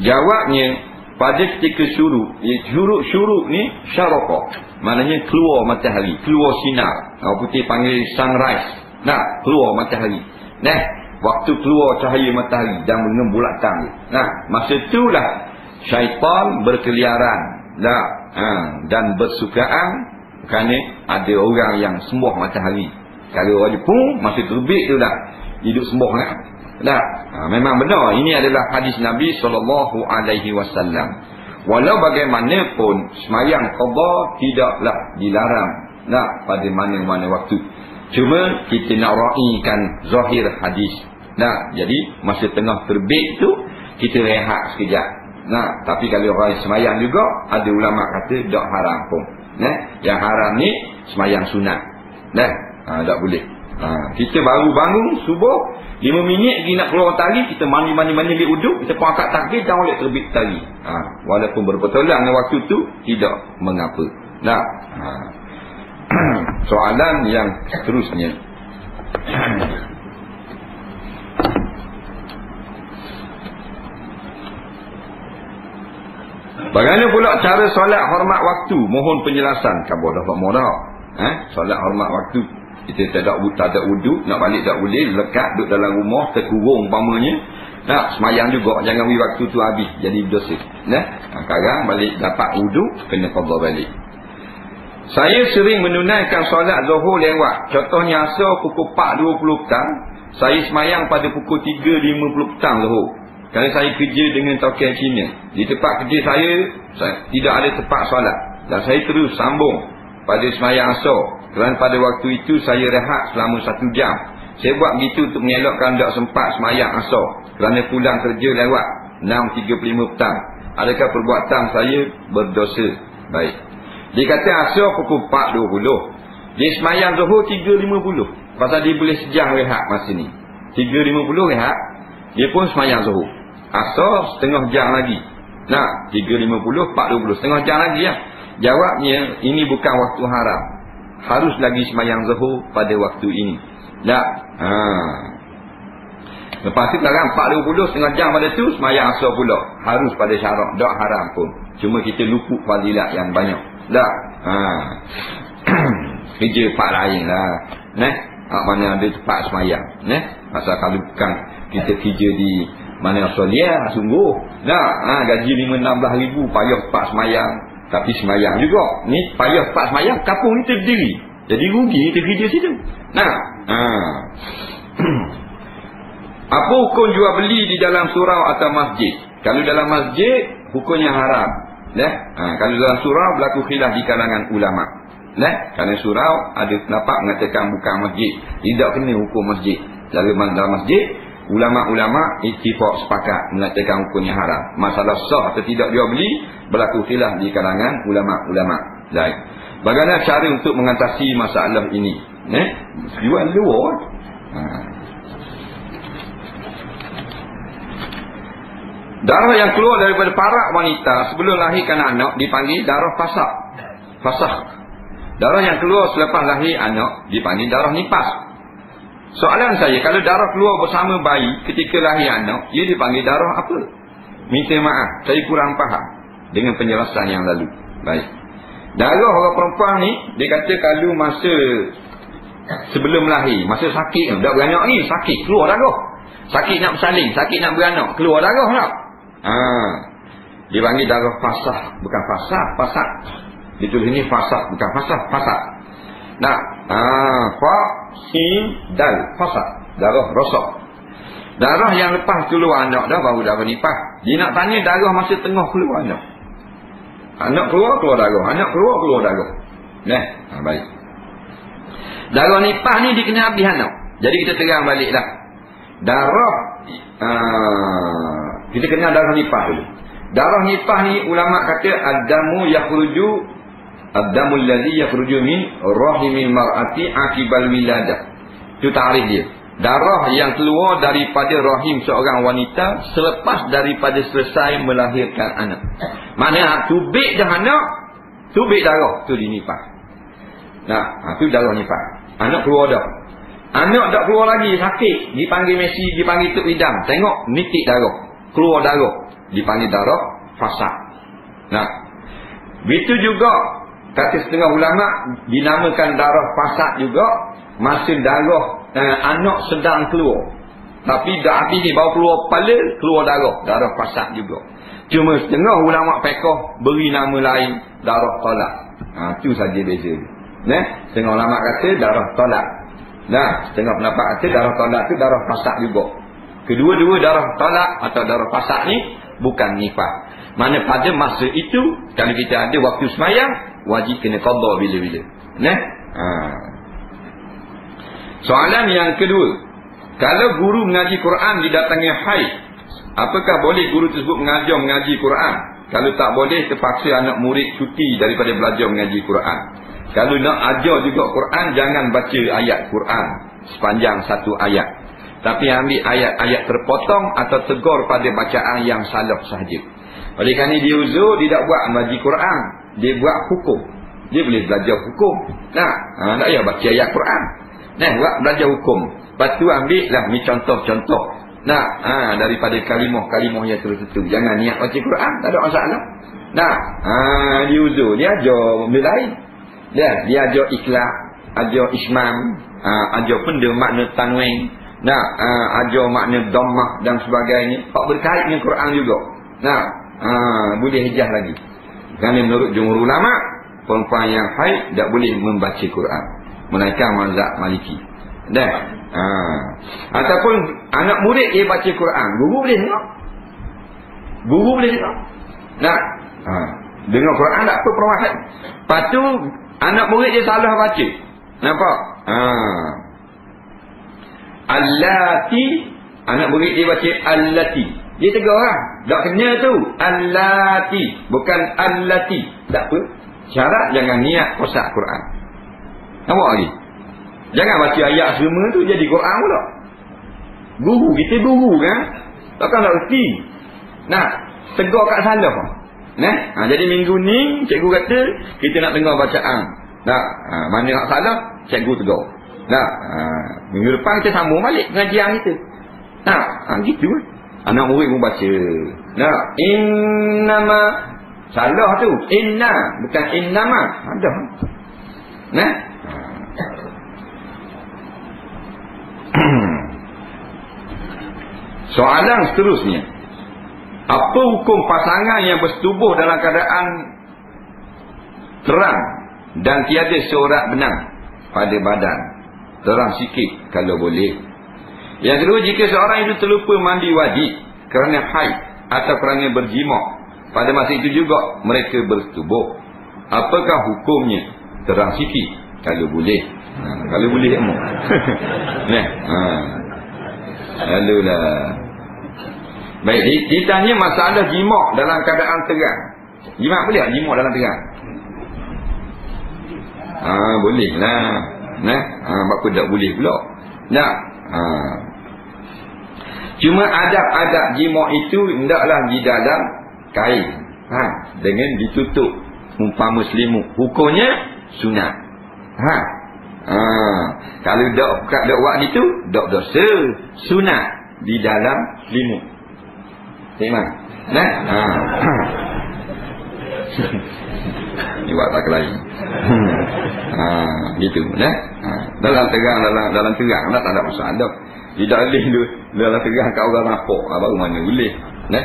[SPEAKER 1] Jawabnya, pada ketika syuruk ni syaraqah, maknanya keluar matahari, keluar sinar. Orang putih panggil sunrise. Nah, keluar matahari. Nah, waktu keluar cahaya matahari dan mengembulatan. Nah, masa itulah syaitan berkeliaran. Nah, dan bersukaan kerana ada orang yang sembah matahari. Kalau orang Jepun masa terbit tu dah hidup sembah kan. Nah, memang benar ini adalah hadis Nabi SAW. Walau bagaimanapun semayang qada tidaklah dilarang pada mana-mana waktu. Cuma kita nak raikan zahir hadis. Jadi masa tengah terbit tu kita rehat sekejap. Tapi kalau orang semayang juga ada ulama kata tak haram pun. Yang haram ni semayang sunat. Tak boleh. Kita baru bangun subuh 5 minit lagi nak keluar tali, kita mandi ambil uduk, kita pun angkat takbir dan boleh terbit tali. Walaupun berbetulan dengan waktu tu tidak mengapa. Soalan yang seterusnya. Bagaimana pula cara solat hormat waktu? Mohon penjelasan. Kabur dah modah. Solat hormat waktu. Kita tak ada wuduk, nak balik tak boleh, lekat duduk dalam rumah, terkurung umpamanya. Semayang juga, jangan waktu tu habis, jadi dosa. Sekarang balik dapat wuduk, kena qada balik. Saya sering menunaikan solat zuhur lewat. Contohnya asar pukul 4.20 petang, saya semayang pada pukul 3.50 petang zuhur. Kerana saya kerja dengan token Cina. Di tempat kerja saya tidak ada tempat solat. Dan saya terus sambung pada semayang asar. Kerana pada waktu itu saya rehat selama 1 jam. Saya buat begitu untuk mengelakkan tak sempat semayang asar. Kerana pulang kerja lewat 6.35 petang. adakah perbuatan saya berdosa? Baik. Dia kata asal pukul 4.20. Dia semayang Zuhur 3.50. Pasal dia boleh sejam rehat masa ni. 3.50 rehat. Dia pun semayang Zuhur. Asal setengah jam lagi. Nah, 3.50, 4.20. Setengah jam lagi lah. Jawabnya, ini bukan waktu haram. Harus lagi semayang Zuhur pada waktu ini. Tak? Lepas tu larang 4.20, setengah jam pada tu semayang asar pula. Harus pada syarak. Tak haram pun. Cuma kita luput fadilat yang banyak. Tak? Kerja part lain lah. Mana ada tempat semayang. Pasal kalau bukan kita kerja di mana Australia, sungguh. Gaji 5-16 ribu, payah tempat semayang. Tapi semayang juga. Ni payah tempat semayang, kampung kita berdiri. Jadi rugi kita kerja situ. Apa hukum jual beli di dalam surau atau masjid? Kalau dalam masjid, hukumnya haram. Kalau dalam surau, berlaku khilaf di kalangan ulama. Kerana surau ada pendapat mengatakan bukan masjid, tidak kena hukum masjid. Dalam masjid, ulama-ulama ittifaq sepakat mengatakan hukumnya haram. Masalah sah atau tidak jual beli berlaku khilaf di kalangan ulama-ulama. Baik. Bagaimana cara untuk mengatasi masalah ini? Jual luar. Darah yang keluar daripada parak wanita sebelum lahirkan anak dipanggil darah fasah. Darah yang keluar selepas lahir anak dipanggil darah nifas. Soalan saya, kalau darah keluar bersama bayi ketika lahir anak, ia dipanggil darah apa? Minta maaf, saya kurang faham dengan penjelasan yang lalu. Baik. Darah orang perempuan ni, dia kata kalau masa sebelum lahir, masa sakit, dah beranak ni, sakit, keluar darah. Sakit nak bersalin, sakit nak beranak, keluar darah tak? Dia panggil darah fasah, bukan fasad. Ditulis ni fasad, bukan fasad. Nah, fa sin dal fasad, darah rosak. Darah yang lepas keluar anak dah baru darah nifas. Dia nak tanya darah masa tengah keluar anak. Anak keluar darah, anak keluar darah. Baik. Darah nifas ni dia kena habis anak. Jadi kita terang baliklah. Darah kita kenal darah nifas dulu. Darah nifas ni ulama kata ad-damu ad-damul ladzi yakhruju min rahimil mar'ati akibal wiladah. Itu ta'rif dia. Darah yang keluar daripada rahim seorang wanita selepas daripada selesai melahirkan anak. Mana tubik dah anak, tubik darah tu di nifas. Tu darah nifas. Anak keluar dah. Anak tak keluar lagi, sakit, dipanggil Messi, dipanggil tuk hidang. Tengok nitik darah, keluar darah, dipanggil darah fasad. Begitu juga kata setengah ulama dinamakan darah fasad juga masa darah anak sedang keluar. Tapi dah habis ni baru keluar kepala, keluar darah fasad juga. Cuma setengah ulama fiqh beri nama lain, darah talak. Itu saja beza. Setengah ulama kata darah talak. Setengah pendapat kata darah talak tu darah fasad juga. Kedua-dua darah talak atau darah fasad ni bukan nifas. Mana pada masa itu kalau kita ada waktu semayang, wajib kena qada bila-bila. Soalan yang kedua, kalau guru mengaji Quran didatangi haid, apakah boleh guru tersebut mengaji Quran? Kalau tak boleh, terpaksa anak murid cuti daripada belajar mengaji Quran. Kalau nak ajar juga Quran, jangan baca ayat Quran sepanjang satu ayat, tapi ambil ayat-ayat terpotong atau tegur pada bacaan yang salah sahaja. Oleh kerana dia uzur, dia tak buat mengaji Quran, dia buat hukum. Dia boleh belajar hukum. Tak payah baca ayat Quran. Buat belajar hukum. Lepas tu ambil lah ni contoh-contoh. Daripada kalimah-kalimah yang tertentu. Jangan niat baca Quran, tak ada masalah. Dia uzur, dia ajar benda lain. Dia ajar ikhlas, ajar ismam, ajar benda makna tanwin, ajar makna dhammah dan sebagainya. Hak berkait dengan Quran juga. Boleh hijah lagi. Kerana menurut jumhur ulama, perempuan yang haid tak boleh membaca Quran, melainkan mazhab Maliki. Ataupun anak murid dia baca Quran, guru boleh tengok. Guru boleh tengok. Dengar Quran tak apa permasalahan. Lepas tu anak murid dia salah baca. Nampak? Allati, anak murid dia baca allati. Dia tegur lah. Tak kena tu. Allati. Bukan allati. Tak apa. Syarat jangan niat kosak Quran. Nampak lagi? Jangan baca ayat semua tu jadi Quran pula. Guru. Kita guru kan? Takkan tak reti. Nah, tegur kat salah. Nah, jadi minggu ni cikgu kata kita nak dengar bacaan. Nah, mana nak salah, cikgu tegur. Nah, minggu depan kita sambung balik pengajian kita. Nah, gitu. Anak murid pun baca. Nah, innama salah tu. Inna bukan innama. Ada. Nah. Soalan seterusnya. Apa hukum pasangan yang bersetubuh dalam keadaan terang dan tiada seorak benang pada badan? Terang sikit kalau boleh. Yang kedua, jika seorang itu terlupa mandi wajib kerana haid atau kerana berjimak, pada masa itu juga mereka bersetubuh. Apakah hukumnya? Terang sikit kalau boleh. Kalau boleh emang. Nah, lalulah. Baik, ditanya masalah jimak dalam keadaan terang. Jimak boleh tak jimak dalam terang? Boleh lah. Nah, apa tak boleh pula? Nah, cuma adab-adab jimak itu hendaklah di dalam kain, dengan ditutup umpama selimut. Hukumnya sunat. Kalau dak buat itu, dak dosa. Sunat di dalam selimut. Tengok. Nah. Ni buat tak lain. Gitu, nah. Dalam terang tak ada masalah dah. Tidak boleh dalam terang kat orang nampak, baru mana boleh. Nah.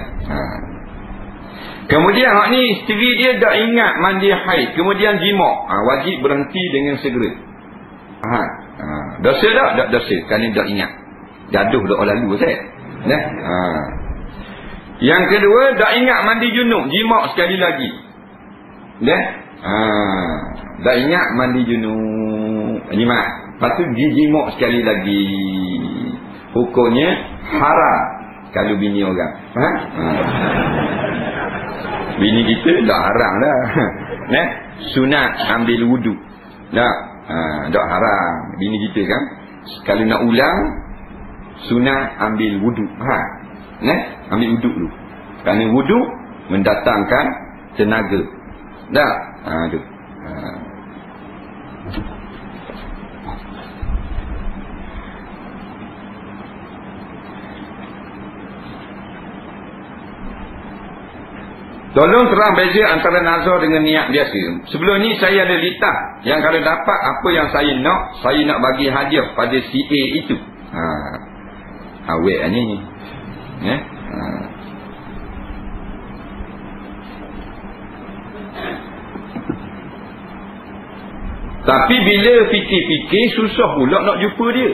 [SPEAKER 1] Kemudian hak ni isteri dia dah ingat mandi haid, kemudian jimak, wajib berhenti dengan segera. Dosa tak? Tak dosa, kerana dah ingat. Gaduh dah lalu saya. Nah. Yang kedua, dah ingat mandi junub, jimak sekali lagi. Dah? Dah ingat mandi junub, jimak. Lepas tu jimak sekali lagi. Hukumnya haram kalau bini orang. Bini kita dah haram dah. Nah, sunat ambil wudu. Dah. Dah haram bini kita kan. Kalau nak ulang, sunat ambil wudu. Nah, ambil wuduk dulu. Kerana wuduk mendatangkan tenaga. Dah. Tu. Tolong terang beza antara nazar dengan niat biasa. Sebelum ni saya ada litah yang kalau dapat apa yang saya nak bagi hadiah pada si A itu. Awet ni. Tapi bila fikir-fikir susah pula nak jumpa dia.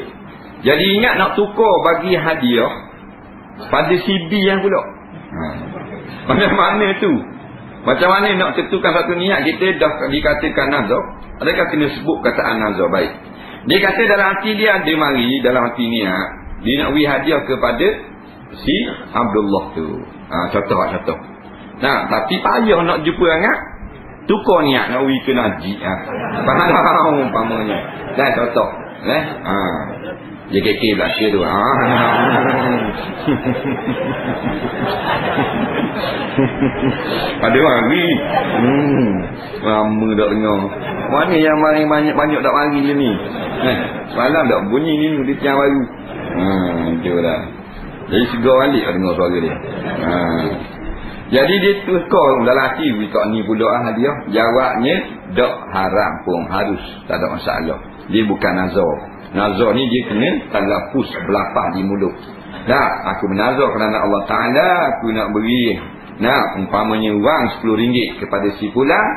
[SPEAKER 1] Jadi ingat nak tukar bagi hadiah pada si B yang pula. Macam mana tu? Macam mana nak tentukan satu niat? Kita dah dikatakan nazar. Adakah kena sebut kataan nazar? Baik. Dia kata dalam hati dia ada mari dalam hati niat. Dia nak beri hadiah kepada si Abdullah tu. Contoh. Nah, tapi payah nak jumpa sangat. Tukar niat nak beri ke Najib. Faham umpamanya. Dah contoh. JKK belaka tu. Ada mari. Lama tak dengar. Mana yang mari banyak tak mari je ni. Malam tak bunyi ni dia tiang baru. Itu dah. Jadi segar balik lah dengar suara dia. Jadi dia tukar dalam hati kat ni pula hadiah. Jawabnya tak haram pun, harus, tak ada masalah. Dia bukan nazar. Nazar ni dia kena talafuz berlapah di mulut. Dah, aku menazar kerana Allah Ta'ala, aku nak beri umpamanya wang RM10 kepada si fulan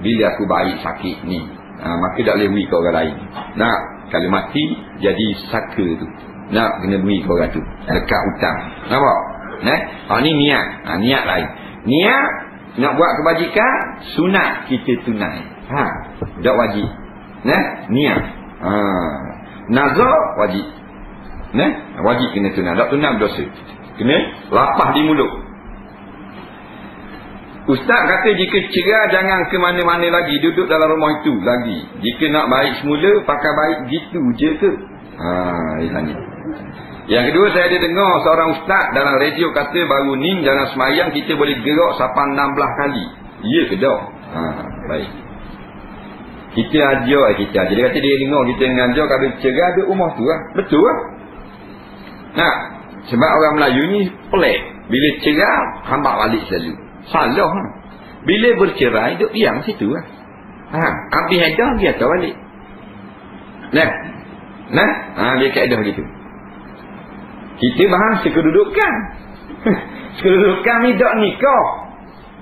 [SPEAKER 1] bila aku baik sakit ni. Maka tak boleh beri ke orang lain. Kalau mati jadi saka tu. Kena beri ke orang tu. Dekat hutang. Nampak? Ni niat. Niat lain. Niat nak buat kebajikan, sunat kita tunai. Tak wajib. Niat. Nazar wajib. Wajib kena tunai. Tak tunai berdosa. Kena lapah di mulut. Ustaz kata jika cerah jangan ke mana-mana lagi, duduk dalam rumah itu lagi. Jika nak baik semula, pakai baik gitu je ke? Dia tanya. Yang kedua, saya ada dengar seorang ustaz dalam radio kata baru ni dalam semayang kita boleh gerak sampai 16 kali. Ya ke tak? Baik. Kita ajar. Dia kata dia dengar kita mengajar kalau cerah duduk rumah tu lah. Betul lah. Nah, sebab orang Melayu ni pelik. Bila cerah, hambak balik selalu. Salah lah. Bila bercerai, duduk diam situ lah. Habis hadah, dia atas balik. Dia kaedah gitu. Kita bahas kedudukan. Kedudukan ni tak nikah.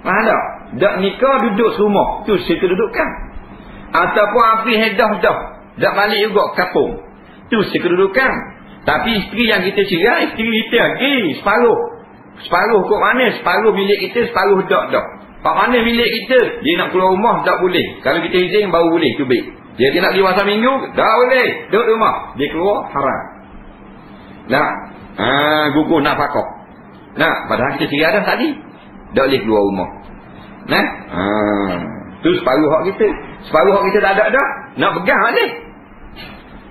[SPEAKER 1] Faham tak? Tak nikah duduk serumah. Tu kedudukan. Ataupun habis hadah dah. Tak balik juga kapung. Tu kedudukan. Tapi isteri yang kita cerai, isteri kita lagi separuh. Separuh kot mana? Separuh milik kita, separuh tak dah. Pak mana milik kita? Dia nak keluar rumah tak boleh. Kalau kita izin baru boleh tubik. Dia nak pergi pasal minggu tak boleh. Duduk rumah. Dia keluar haram. Gugur nak pakok. Padahal kita cerai dah tadi. Tak boleh keluar rumah. Tu separuh hak kita. Separuh hak kita tak ada dah. Nak pegang tak boleh.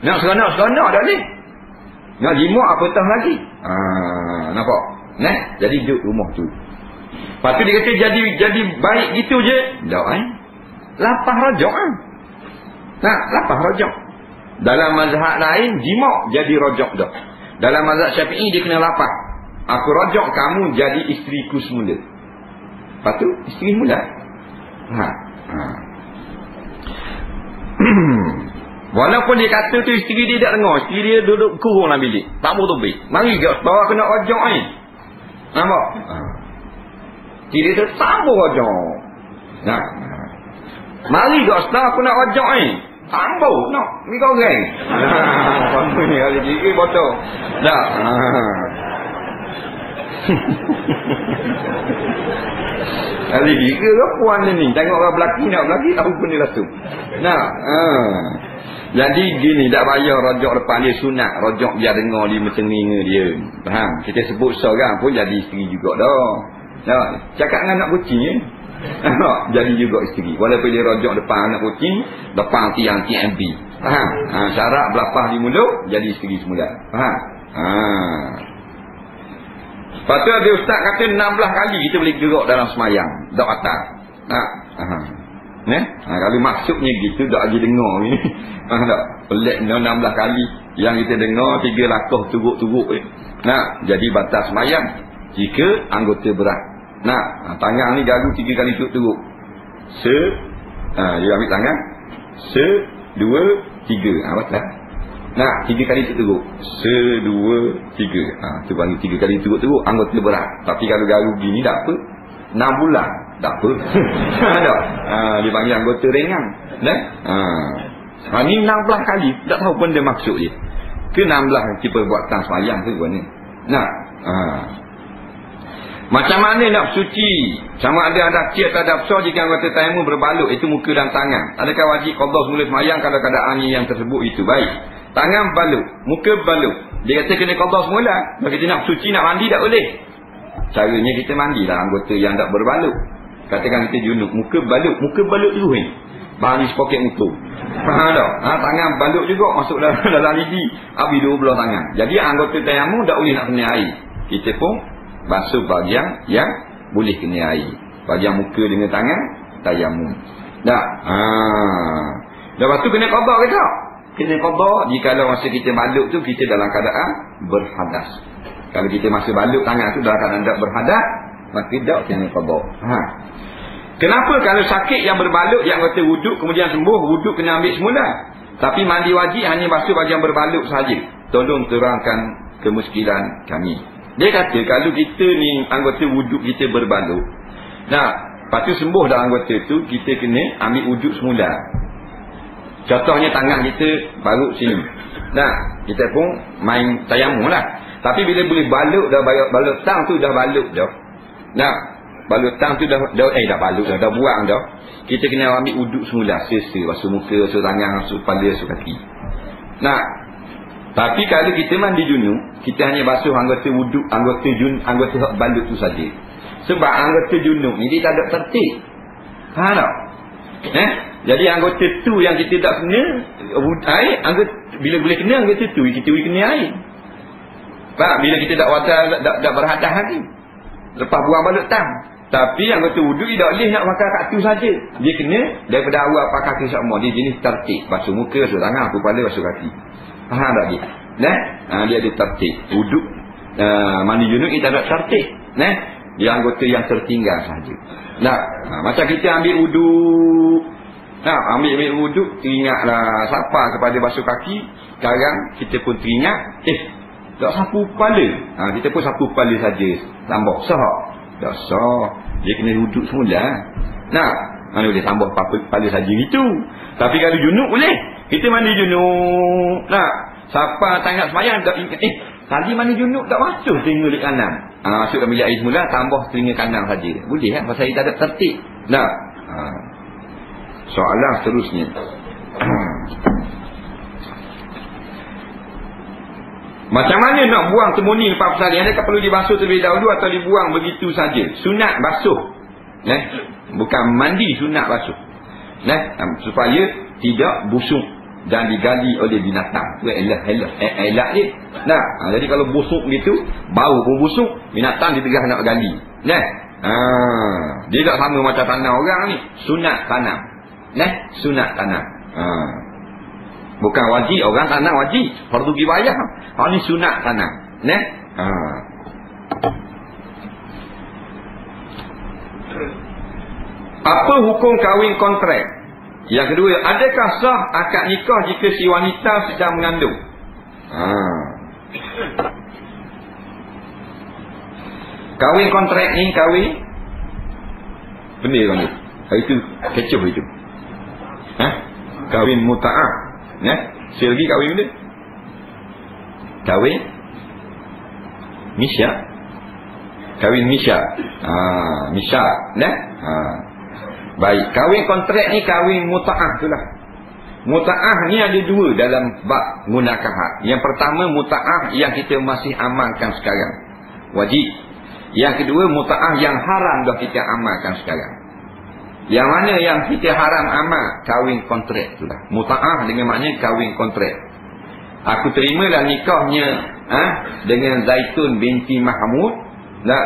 [SPEAKER 1] Nak seronok tak boleh. Nak jimat apatah lagi. Nampak? Jadi duduk rumah tu. Lepas tu dia kata jadi baik gitu je. Tak lapah rajak lapah rajak. Dalam mazhab lain jimat jadi rajak dah. Dalam mazhab Syafi'i dia kena lapah. Aku rajak kamu jadi isteriku semula. Lepas tu isteri mula. Walaupun dia kata tu isteri dia tak dengar, isteri dia duduk kurung dalam bilik, tak mau tubik. Mari kat bawah kena rajak ni. Nampak? Isteri dia sambung rajak. Mari kat setelah aku nak rajak ni. Sambung nak. Ni kau geng. Sambung ni kali gigi botol. Tak. Kali gigi ke puan ni. Tengok orang belaki nak belaki tahu pun dia langsung. Jadi gini, tak payah rojak depan dia sunat. Rojak biar dengar dia macam ni dia. Faham? Kita sebut seorang pun jadi isteri juga dah. Cakap dengan anak kucing ya. Jadi juga isteri. Walaupun dia rojak depan anak kucing, depan tiang TMB. Faham? Syarat berlapah di mulut, jadi isteri semula. Faham? Lepas tu ada ustaz kata 16 kali kita boleh gerak dalam semayang. Tak atas. Kalau maksudnya gitu tak lagi dengar ni. Tak pelik 16 kali yang kita dengar 3 lakah turuk-turuk jadi batas semayang jika anggota berat. Tangan ni garu 3 kali turuk-turuk. Dia ambil tangan 1, 2, 3. Batas. 3 kali turuk. 1, 2, 3. Tu panggil 3 kali turuk-turuk anggota berat. Tapi kalau garu gini tak apa. 6 bulan tak apa. Dia panggil anggota ringan. Ni 16 kali. Tak tahu pun dia maksud dia. Ke 16 kita perbuatan semayang tu ni. Macam mana nak suci? Sama ada kecil atau ada besar jika anggota tayamum berbalut. Itu muka dan tangan. Adakah wajib qada semula semayang kalau keadaannya yang tersebut itu baik? Tangan balut, muka balut. Dia kata kena qada semula. Kalau kita nak suci, nak mandi tak boleh. Caranya kita mandilah anggota yang tak berbalut. Katakan kita junub, muka balut dulu ni. Bahan ni sepoket motor. Faham tak? Tangan balut juga masuk dalam lidi. Habis 2 belah tangan. Jadi anggota tayamum tak boleh nak kena air. Kita pun basuh bahagian yang boleh kena air. Bahagian muka dengan tangan tayamum. Tak? Lepas tu kena qada ke tak? Kena qada jika masa kita balut tu kita dalam keadaan berhadas. Kalau kita masih balut tangan tu dalam keadaan tak berhadas, maka tidak kena qada. Kenapa kalau sakit yang berbalut yang kata wuduk kemudian sembuh, wuduk kena ambil semula. Tapi mandi wajib hanya basuh bahagian berbalut sahaja. Tolong terangkan kemuskilan kami. Dia kata kalau kita ni anggota wuduk kita berbalut. Lepas tu sembuh dah anggota tu, kita kena ambil wuduk semula. Contohnya tangan kita balut sini. Kita pun main tayamum lah. Tapi bila boleh balut dah, balut tang tu dah balut dah. Balut tang tu dah balut dah, dah buang dah. Kita kena ambil wuduk semula. Sesa, basuh muka, basuh tangan, basuh kepala, basuh kaki. Tapi kalau kita mandi junub, kita hanya basuh anggota wuduk, anggota balut tu saja. Sebab anggota junub ni dia tak ada tertib. Faham tak? Jadi anggota tu yang kita tak kena air, anggota bila boleh kena anggota tu kita boleh kena air. Faham? Bila kita tak berhadas lagi. Lepas buang balik tang. Tapi anggota wudu dia tak boleh nak pakai kat tu saja. Dia kena daripada awal pakai kaki semua. Dia jenis tertib. Basuh muka, basuh tangan, basuh kepala, basuh kaki. Faham tak dia? Dia ada tertib. Wudu mandi junub kita tak tertib. Dia anggota yang tertinggal saja. Macam kita ambil wudu. Ambil wudu, teringatlah siapa kepada basuh kaki. Sekarang kita pun teringat, tak sapu kepala. Kita pun sapu kepala saja. Tambah sah. Tak sah. Dia kena duduk semula. Mana boleh tambah kepala saja gitu. Tapi kalau junub boleh. Kita mandi junub. Siapa tak ingat semayang tak ingat. Tadi mandi junub tak masuk telinga di kanan. Masuk dalam bilik air semula, tambah telinga kanan saja. Boleh kan? Pasal kita ada tertib. Soalan seterusnya. Macam mana nak buang temuni lepas bersalin? Adakah perlu dibasuh terlebih dahulu atau dibuang begitu saja? Sunat basuh. Bukan mandi, sunat basuh. Supaya tidak busuk dan digali oleh binatang. Itu elak dia. Jadi kalau busuk gitu, bau pun busuk, binatang dia tegah nak gali. Dia tak sama macam tanah orang ni. Sunat tanam. Sunat tanam. Bukan wajib, orang tanam wajib. Fardu kifayah. Ni sunat tanam. Apa hukum kahwin kontrak? Yang kedua, adakah sah akad nikah jika si wanita sedang mengandung? Kahwin kontrak ni kahwin benda kan ni. Itu kecoh itu. Kahwin muta'ah. Sekali lagi kahwin benda. Kahwin misyak. Kahwin misyak. Misyak. Baik, kahwin kontrak ni kahwin muta'ah itulah. Muta'ah ni ada dua dalam bab munakahat. Yang pertama muta'ah yang kita masih amalkan sekarang, wajib. Yang kedua muta'ah yang haram dah kita amalkan sekarang. Yang mana yang kita haram amal? Kahwin kontrak itulah. Muta'ah dengan maknanya kahwin kontrak. Aku terimalah nikahnya dengan Zaitun binti Mahmud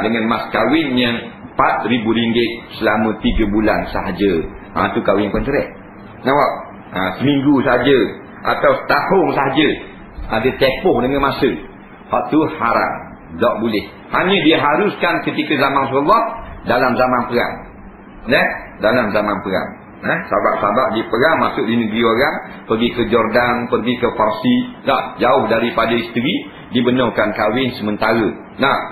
[SPEAKER 1] dengan mas kahwinnya RM4,000 selama 3 bulan sahaja. Itu kahwin kontrak. Nampak? Seminggu saja atau setahun saja. Ada tempoh dengan masa. Itu haram. Tak boleh. Hanya dia haruskan ketika zaman Rasulullah dalam zaman perang. Dalam zaman perang. Sahabat-sahabat di perang masuk di negeri orang, pergi ke Jordan, pergi ke Parsi, jauh daripada isteri, dibenarkan kahwin sementara.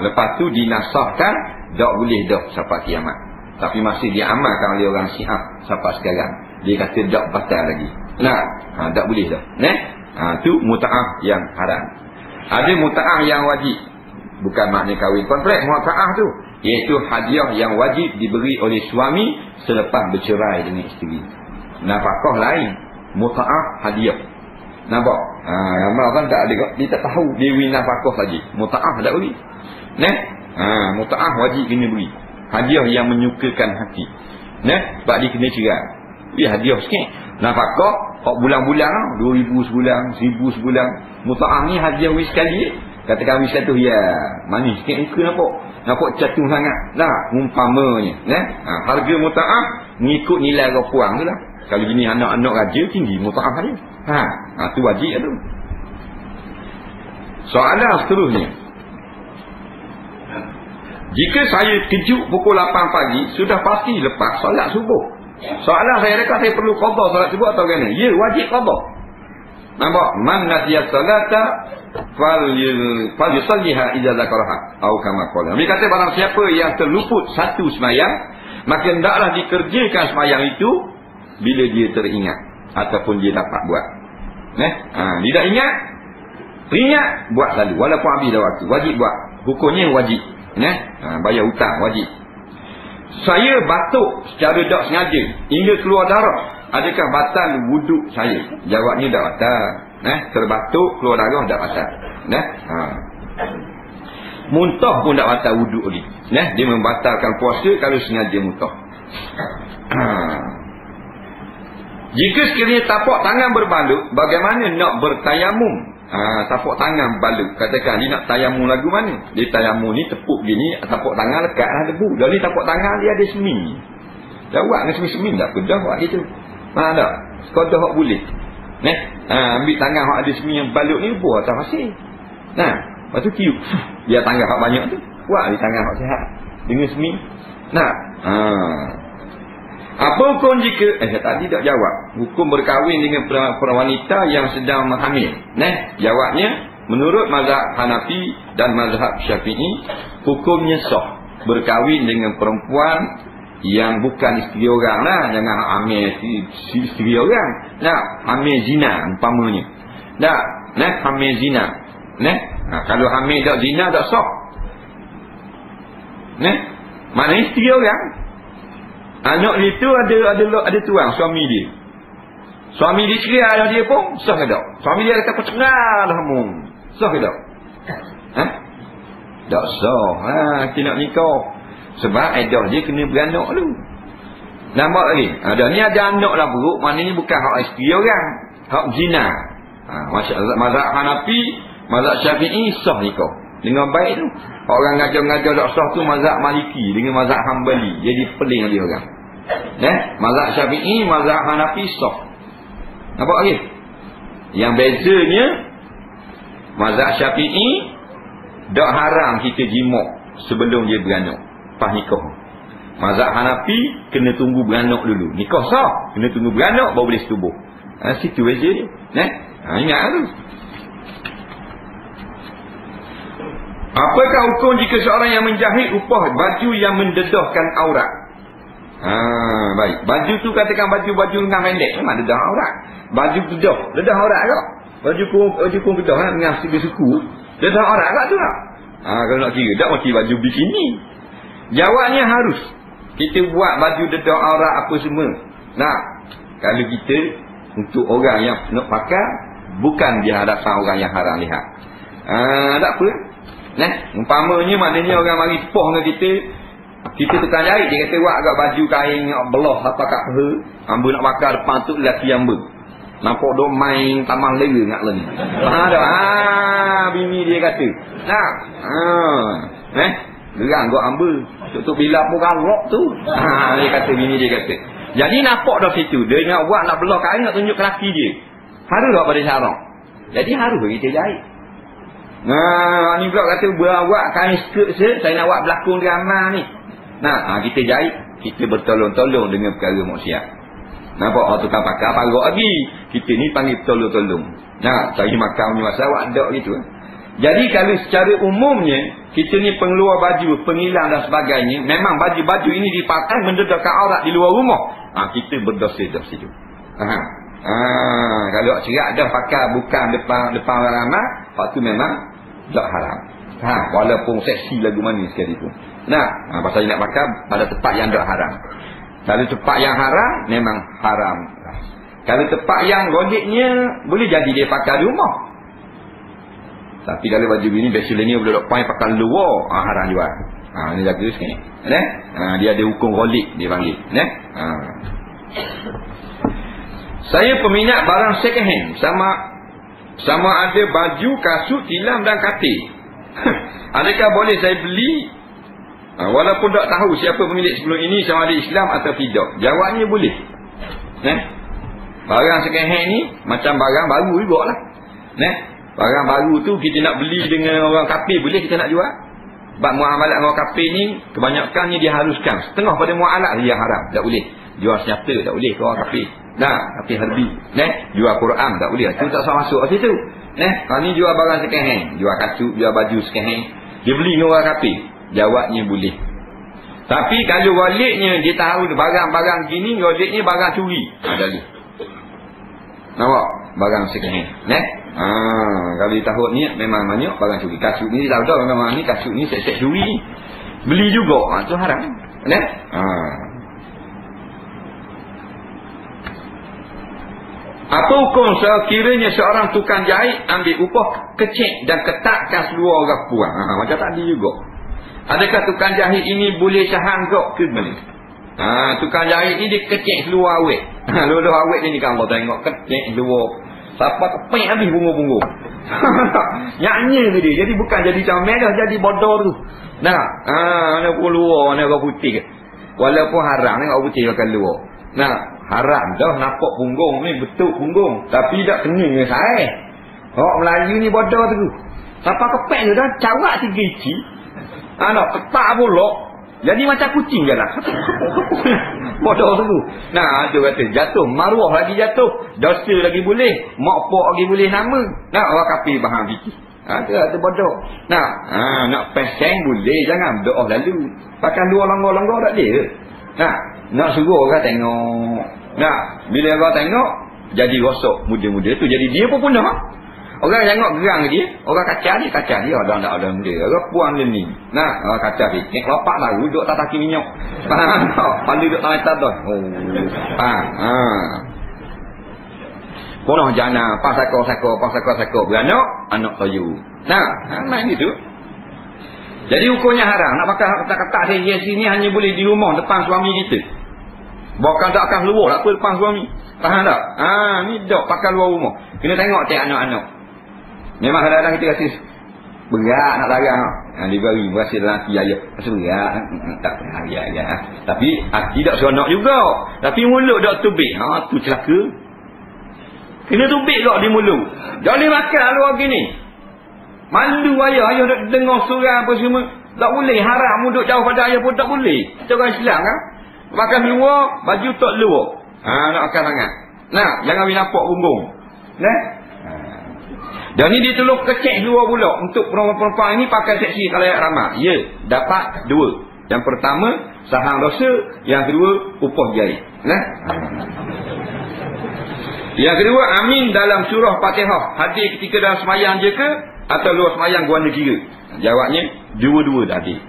[SPEAKER 1] Lepas tu dinasahkan, tak boleh dah sampai kiamat. Tapi masih diamalkan oleh orang Syiah sampai sekarang. Dia kata tak batal lagi. Tak boleh dah. Tu muta'ah yang haram. Ada muta'ah yang wajib. Bukan makna kahwin kontrak. Muta'ah tu iaitu hadiah yang wajib diberi oleh suami selepas bercerai dengan isteri. Nafkah lain, muta'ah hadiah. Nampak? Ramai orang tak ada, dia tak tahu dia beri nafkah saja. Muta'ah tak beri. Muta'ah wajib kena beri. Hadiah yang menyukakan hati. Sebab dia kena cerai. Beri hadiah sikit. Nafkah bulan-bulan 2,000 sebulan, 1,000 sebulan. Muta'ah ni hadiah wis sekali. Kata kami satu, ya manis sikit muka nampak catung sangat. Umpamanya harga muta'ah mengikut nilai ropuang tu lah. Kalau gini anak-anak raja tinggi muta'ah dia. Tu wajib tu. Soalan seterusnya, jika saya kejut pukul 8 pagi, sudah pasti lepas solat subuh. Soalan saya, adakah saya perlu qada solat subuh atau bagaimana? Ya, wajib qada. Nampak? Man nasiya salata falyusalliha idza zakaraha atau kama qala. Dia kata barang siapa yang terluput satu sembahyang, maka hendaklah dikerjakan sembahyang itu bila dia teringat ataupun dia dapat buat. Dia tak ingat, buat selalu walaupun habis dah waktu. Wajib buat. Hukumnya wajib. Bayar hutang wajib. Saya batuk secara tak sengaja hingga keluar darah, adakah batal wuduk saya? Jawabnya tak batal. Terbatuk keluar darah tak batal. Muntah pun tak batal wuduk lagi. Dia membatalkan puasa kalau sengaja muntah. Jika sekiranya tapak tangan berbalut, bagaimana nak bertayamum? Tapak tangan berbalut. Katakan dia nak tayamum lagu mana? Dia tayamum ni tepuk gini, tapak tangan lekatlah debu. Dah ni tapak tangan dia ada semi. Jawab dengan semi-semi tak pedah buat gitu. Tak. Sekadar hak boleh. Ambil tangan hak ada semi yang balut ni buat atas pasir. Lepas tu tiup. Biar tangan hak banyak tu buat di tangan hak sihat dengan semi. Apa hukum jika tadi tak jawab. Hukum berkahwin dengan wanita yang sedang hamil. Jawabnya menurut mazhab Hanafi dan mazhab Syafi'i, hukumnya sah berkahwin dengan perempuan yang bukan isteri orang lah. Jangan hamil isteri orang. Hamil zina umpamanya. Hamil zina. Kalau hamil tak zina tak sah. Mana isteri orang? Anak dia tu ada tuang suami dia. Suami dia cerai dah dia pun sah ke tak? Suami dia kata percengar dah mung. Sah ke tak? Tak sah. Kita nak nikah. Sebab edah dia kena beranak dulu. Nampak lagi? Ni ada anak lah buruk. Maknanya bukan hak isteri orang. Hak zina. Mazhab Hanafi, mazhab Syafi'i sah nikah. Dengan baik tu. Orang ngajar-ngajar tak sah tu mazhab Maliki dengan mazhab Hanbali. Jadi peling dia orang. Mazhab Syafi'i, mazhab Hanafi sah. Nampak lagi? Yang bezanya mazhab Syafi'i tak haram kita jimak sebelum dia beranak. Pas nikah. Mazhab Hanafi kena tunggu beranak dulu. Nikah sah, kena tunggu beranak baru boleh setubuh. Situ beza dia. Ingat tu. Apakah hukum jika seorang yang menjahit upah baju yang mendedahkan aurat? Baik. Baju tu katakan baju lengan pendek, memang dedah aurat. Baju dedah aurat tak? Baju kurung kedah dengan segi suku, dedah aurat tak tu tak? Kalau nak kira tak mesti baju bikini. Jawabnya harus. Kita buat baju dedah aurat apa semua. Kalau kita untuk orang yang nak pakai, bukan di hadapan orang yang haram lihat. Tak apa. Umpamanya maknanya orang mari poh dengan kita tukang jahit, dia kata buat agak baju kain belah apa kat peha, hamba nak bakar depan tu lelaki hamba. Nampak dok main tamang lera ngak leni. Faham tak? Bini dia kata. Gerang gok hamba. Tok bila pun garok tu. Dia kata bini dia kata. Jadi nampak dah situ, dia nak buat nak belah kain nak tunjuk ke lelaki dia. Harus tak pada syarak. Jadi harus kita jahit. Ni pula kata buat kain skirt saya nak buat berlakon drama ni. Kita jahit, kita bertolong-tolong dengan perkara maksiat. Nampak tukang pakar parok lagi. Kita ni panggil bertolong-tolong. Cari makan punya masa awak ada gitu. Jadi kalau secara umumnya kita ni pengeluar baju, pengilang dan sebagainya, memang baju-baju ini dipakai mendedahkan aurat di luar rumah. Kita berdosa-dosa situ. Kalau cerak dah pakai bukan depan orang ramai, pak tu memang tak haram. Walaupun seksi lagu mana sekali pun. Pasal nak pakai pada tempat yang tak haram. Kalau tempat yang haram memang haram. Kalau tempat yang rodiknya boleh jadi dia pakai di rumah. Tapi kalau baju ini biasa ni boleh pakai luar, haram juga. Ni jaga sikit. Dia ada hukum rodik dia panggil. Saya peminat barang second hand, sama ada baju, kasut, tilam dan katil. Adakah boleh saya beli walaupun tak tahu siapa pemilik sebelum ini, sama ada Islam atau tidak? Jawabnya boleh. Barang second hand ni macam barang baru jugalah. Barang baru tu kita nak beli dengan orang kafir, boleh kita nak jual. Sebab muamalat dengan orang kafir ni kebanyakannya diharuskan. Setengah pada muamalat dia haram, tak boleh. Jual senjata tak boleh ke orang kafir. Kafir harbi. Jual Quran tak boleh. Itu tak sah masuk kat situ. Kalau ni jual barang second hand, jual kasut, jual baju second hand, dia beli dengan orang kafir. Jawabnya boleh. Tapi kalau waliknya dia tahu barang-barang gini, waliknya barang curi. Ada ni. Nampak? Barang second hand. Kalau dia tahu ni memang banyak barang curi. Kasut ni tahu dah memang ni kasut ni set-set curi ni. Beli juga. Tu haram. Apa hukum sekiranya seorang tukang jahit ambil upah kecil dan ketatkan seluar orang puang? Macam tadi juga. Adakah tukang jahit ini boleh syahanggok ke mana? Tukang jahit ni dia kecil seluar awet. Luar awet ni kan Allah tengok kecil seluar. Siapa keping habis bunga-bunga. Nyanyi ke dia. Jadi bukan jadi comel dah, jadi bodoh tu. Mana pun luar, mana orang putih. Walaupun haram tengok putih pakai luar. Haram dah nampak punggung ni, betul punggung. Tapi tak kena dengan saya. Orang Melayu ni bodoh tu. Siapa kepek tu dah, cawak 3 inci. Nak ketak pula. Jadi macam kucing je lah. Bodoh tu. Dia kata jatuh. Maruah lagi jatuh. Dosa lagi boleh. Mokpok lagi boleh nama. Orang kafir faham fikir. Itu bodoh. Nak peseng boleh. Jangan doa lalu. Pakai dua langgar-langgar tak boleh. Nak suruh orang tengok. Bila orang tengok, jadi rosak muda-muda tu. Jadi dia pun punah. Orang tengok gerang dia, orang kacau dia. Orang tak ada benda. Orang puang dia ni. Orang kacau dia. Nek lopak lah, duduk tak taki minyak. Faham tak? Paling duduk tak letak tu. Punah jana, pasako. Beranak, anak kayu. Main gitu. Jadi hukumnya haram. Nak pakai kata-kata hias sini hanya boleh di rumah depan suami kita. Bahkan tak akan keluar tak apa depan suami. Faham tak? Ni dok pakai luar rumah. Kena tengok tiap anak-anak. Memang kadang-kadang kita rasa berat nak larang. Dia beri berasa lelaki ayah. Rasa berat. Tak pernah ya. Tapi tidak seronok juga. Tapi mulut dak tubik. Tu celaka. Kena tubik tak di mulut. Jangan boleh makan luar gini. Malu ayah nak dengar surah apa semua. Tak boleh. Haram duduk jauh pada ayah pun tak boleh. Cara Islam kan. Makan luar, baju tak luar. Nak makan sangat. Jangan boleh nampak punggung. Dan ni dia tolong kecek luar pula. Untuk perempuan ini pakai seksi khalayak ramah. Ya, dapat 2. Yang pertama, sahang dosa. Yang kedua, upah jahit. Yang kedua, amin dalam surah Fatihah. Hadir ketika dalam semayang je ke? Atau luar semayang guna kira? Jawabnya, dua-dua tadi.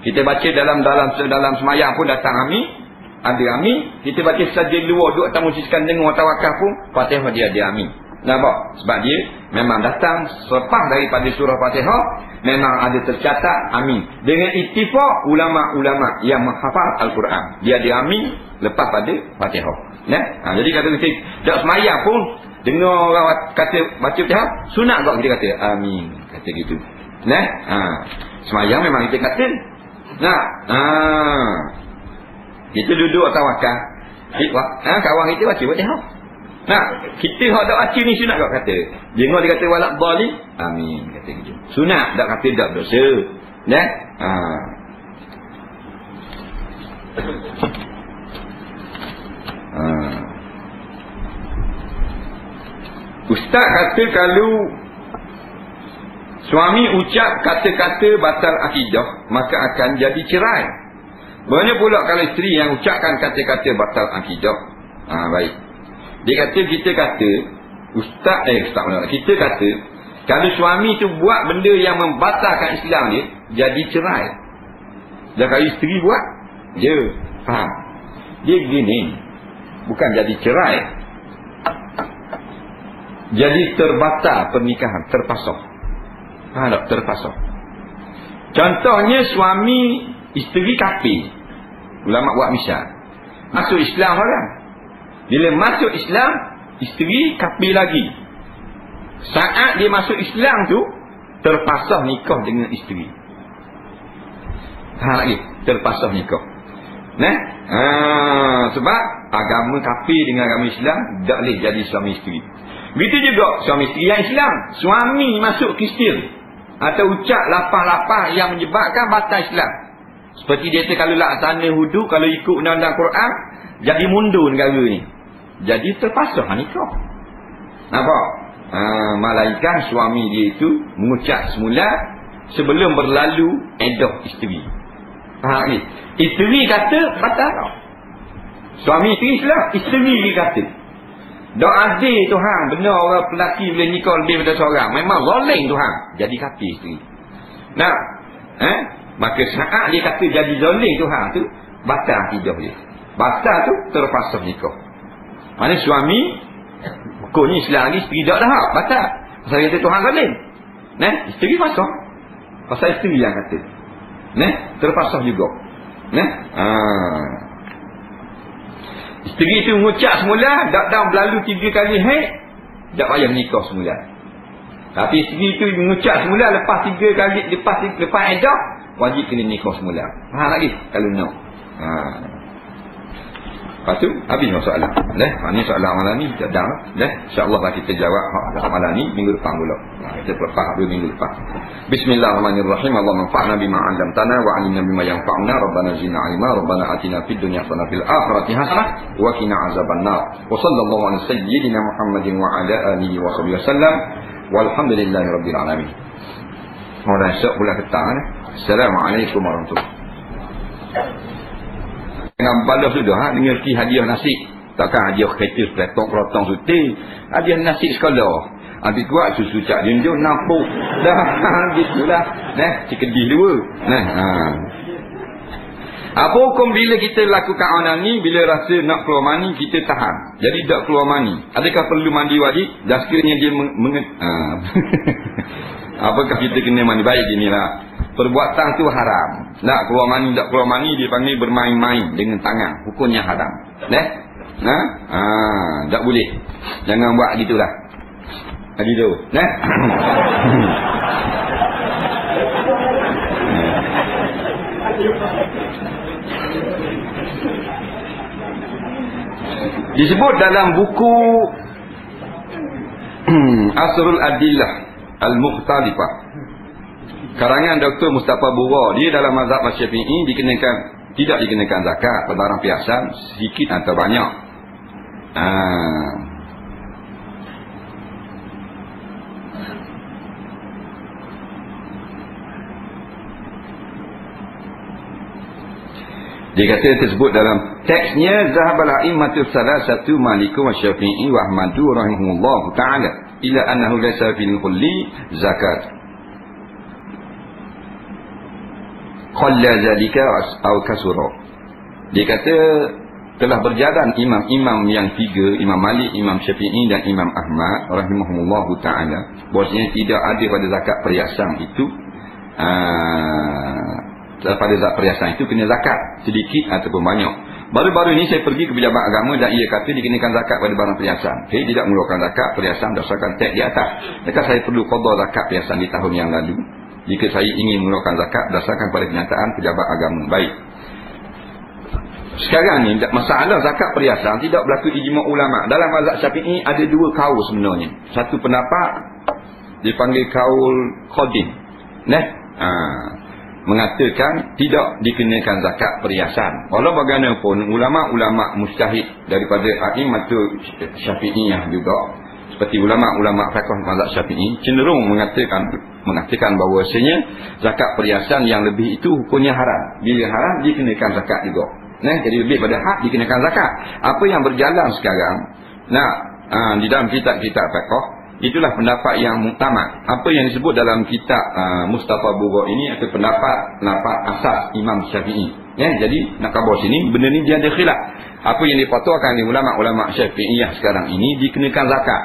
[SPEAKER 1] Kita baca dalam semayang pun datang amin. Ada amin. Kita baca saja luar duduk atas musiskan dengar tawakal pun Fatihah dia ada amin. Nampak? Sebab dia memang datang selepas daripada surah Fatihah. Memang ada tercatat amin. Dengan ittifaq ulama-ulama yang menghafal Al-Quran. Dia ada amin lepas pada Fatihah. Jadi kata kita tak semayang pun dengar orang kata baca Fatihah, sunat tak kita kata amin. Kata gitu. Semayang memang kita kata. Kita duduk tawakal. Kawan kita baca Fatihah. Kita hak tak baca ni sunat tak kata. Jangan dia kata walak dhalim. Amin kata gitu. Sunat tak kata tak dosa. Ustaz kata kalau suami ucap kata-kata batal akidah, maka akan jadi cerai. Bagaimana pula kalau isteri yang ucapkan kata-kata batal akidah? Baik. Dia kata, kita kata kita kata kalau suami tu buat benda yang membatalkan Islam dia, jadi cerai. Dan kalau isteri buat, dia faham. Dia gini, bukan jadi cerai. Jadi terbatal pernikahan, terpasang. Terpasang. Contohnya suami isteri kafir. Ulama buat misal. Masuk Islam orang. Bila masuk Islam, isteri kafir lagi. Saat dia masuk Islam tu, terpasang nikah dengan isteri. Faham lagi? Terpasang nikah. Sebab agama kafir dengan agama Islam tak boleh jadi suami isteri. Begitu juga suami isteri yang Islam. Suami masuk Kristian atau ucap lapah-lapah yang menyebabkan batal Islam. Seperti dia kata kalau laksana hudu, kalau ikut undang-undang Quran, jadi mundur negara ni. Jadi terpaksa nikah. Nampak? Malaikat suami dia itu mengucap semula sebelum berlalu iddah isteri. Faham ni? Isteri kata batal. Suami isteri Islam, isteri dia kata. Dak adil Tuhan, benar orang lelaki boleh nikah lebih daripada seorang. Memang zalim Tuhan. Jadi kafir isteri. Maka saat dia kata jadi zalim Tuhan tu, batal akidah dia. Batal tu terpaksa nikah. Mana suami Hukumnya Islam lagi isteri tak dah. Batal. Pasal kata Tuhan zalim. Nah, isteri fasah. Pasal isteri yang kata. Nah, terpasah juga. Nah, isteri itu mengucap semula, tak berlalu 3 kali haid, tak payah menikah semula. Tapi isteri itu mengucap semula, lepas 3 kali, lepas iddah, wajib kena nikah semula. Faham lagi? Kalau nak. Lepas tu, habis masalah. Ini soalan malam ni, kita dah. InsyaAllah kita jawab malam ni, minggu depan pula. Kita lepas 2 minggu lepas. Bismillahirrahmanirrahim. Allah manfa'na bima 'allamtana wa 'allimna bima yanfa'una. Rabbana zidna 'ilma. Rabbana atina fid dunya hasanah fil akhirati hasanah wa qina 'adzabannar. Wa sallallahu ala sayyidina Muhammadin wa ala alihi wa sahbihi wasallam. Walhamdulillahi rabbil alamin. Orang esok pula petang. Assalamualaikum warahmatullahi wabarakatuh. Dengan balas sudah dengan hadiah nasi. Takkan hadiah kereta kerotong suti. Hadiah nasi sekolah. Habis kuat susu cak junjung nampuk. Dah gitulah. Cikedih dua. Apa hukum bila kita lakukan onani, bila rasa nak keluar mani kita tahan. Jadi tak keluar mani. Adakah perlu mandi wajib? Dan sekiranya dia apakah kita kena mandi? Baik inilah. Perbuatan tu haram. Nak keluar mani, tak keluar mani dipanggil bermain-main dengan tangan. Hukumnya haram. Tak boleh. Jangan buat gitulah. Gitu. Disebut dalam buku Asrul Adillah Al-Mukhtalifah karangan Dr. Mustafa Bura, dia dalam mazhab Syafi'i tidak dikenakan zakat pada barang perhiasan sedikit atau banyak. Dia kata tersebut dalam teksnya zahabal a'immatus salasatu Malik wa Syafi'i wa Ahmad rahimahullah taala ila annahu laysa fil kulli zakat. Qalla zalika aw kasura. Dia kata telah berjalan imam-imam yang 3, Imam Malik, Imam Syafi'i dan Imam Ahmad rahimahullah taala, bahwasanya tidak ada pada zakat perhiasan itu pada zakat perhiasan itu kena zakat sedikit ataupun banyak. Baru-baru ini saya pergi ke pejabat agama dan ia kata dikenakan zakat pada barang perhiasan. Saya tidak mengeluarkan zakat perhiasan berdasarkan teks di atas. Maka saya perlu qada zakat perhiasan di tahun yang lalu jika saya ingin mengeluarkan zakat berdasarkan pada kenyataan pejabat agama. Baik. Sekarang ni masalah zakat perhiasan tidak berlaku ijma' ulama. Dalam mazhab Syafi'i ada 2 kaul sebenarnya. Satu pendapat dipanggil kaul qadim. Mengatakan tidak dikenakan zakat perhiasan. Walau bagaimanapun ulama-ulama mujtahid daripada a'immatul Syafi'iyah juga, seperti ulama-ulama fiqh mazhab Syafi'i cenderung mengatakan bahawasanya zakat perhiasan yang lebih itu hukumnya haram. Bila haram dikenakan zakat juga. Jadi lebih pada hak dikenakan zakat. Apa yang berjalan sekarang di dalam kitab-kitab fiqh, itulah pendapat yang muktamad. Apa yang disebut dalam kitab Mustafa Bura ini adalah pendapat asas Imam Syafi'i. Jadi nak khabar sini benda ni dia ada khilaf. Apa yang dipatuakan oleh ulama-ulama Syafi'iyah sekarang ini dikenakan zakat.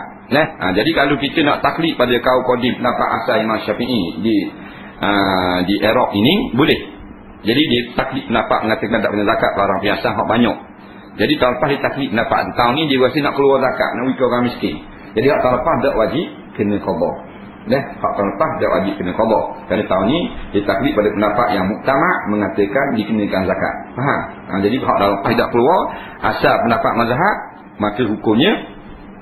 [SPEAKER 1] Jadi kalau kita nak taklid pada kaum qadim pendapat asas Imam Syafi'i di Iraq ini boleh. Jadi dia taklid pendapat mengatakan tak kena zakat barang perhiasan hak banyak. Jadi tahun lepas dia taklid pendapat tahun ni dia rasa nak keluar zakat, nak wikir orang miskin. Jadi hak tahun lepas tak wajib kena qada. Hak tahun lepas tak wajib kena qada. Kerana tahun ni dia taklid pada pendapat yang muktamad mengatakan dikenakan zakat. Faham? Jadi hak tahun lepas tak keluar asal pendapat mazhab, maka hukumnya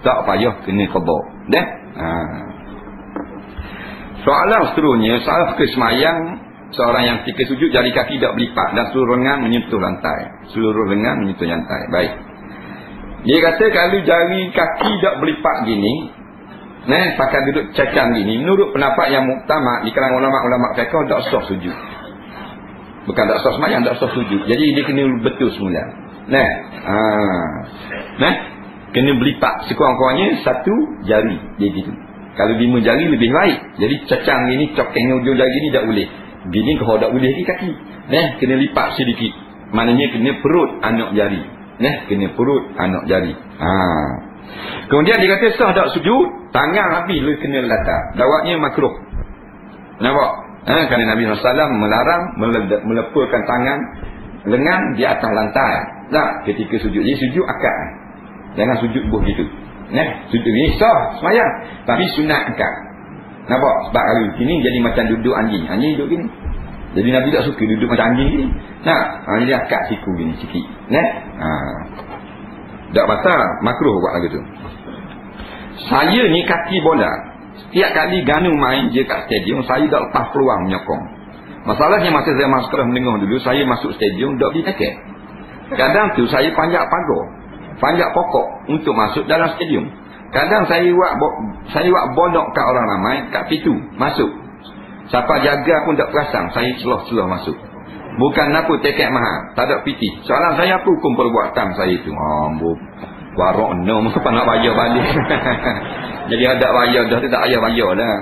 [SPEAKER 1] tak payah kena qada. Soalan seterusnya, soal kesemayang seorang yang ketika sujud jari kaki tak berlipat dan seluruh lengan menyentuh lantai. Baik. Dia kata kalau jari kaki tak berlipat gini, pakai duduk cacang gini, menurut pendapat yang muktamad di kalangan ulama-ulama fiqh tak sah sujud. Bukan tak sah semayang, tak sah sujud. Jadi dia kena betul semula. Kena berlipat sekurang-kurangnya 1 jari dia gitu. Kalau 5 jari lebih baik. Jadi cacang gini, cokengnya ujung jari ni tak boleh. Gini kau tak boleh lagi kaki. Kena lipat sedikit. Maknanya kena perut anak jari. Kena perut anak jari. Kemudian dia kata sah tak sujud, tangan habis lu kena latar. Dawaknya makruh. Nampak? Kerana Nabi SAW melarang melepakan tangan lengan di atas lantai. Tak, ketika sujud. Jadi sujud akad. Jangan sujud begitu. Sujud ni sah semayang, tapi sunat akad. Nampak? Sebab kalau gini jadi macam duduk anjing. Anjing duduk gini. Jadi Nabi tak suka duduk macam anjing gini. Jadi akad siku gini sikit. Tak batal, makruh buat lagu tu. Saya ni kaki bola. Setiap kali Ganu main je kat stadium, saya tak lepas peluang menyokong. Masalahnya masa saya sekolah menengah dulu, saya masuk stadium tak beli tiket. Kadang tu saya panjat pagar, panjat pokok untuk masuk dalam stadium. Kadang saya buat bodok kat orang ramai kat pintu masuk. Siapa jaga pun tak perasan saya celah-celah masuk. Bukan apa tiket mahal, tak ada piti. Soalan saya apa hukum perbuatan saya itu? Warok no, apa nak bayar balik. Jadi ada bayar dah tu tak payah bayar lah.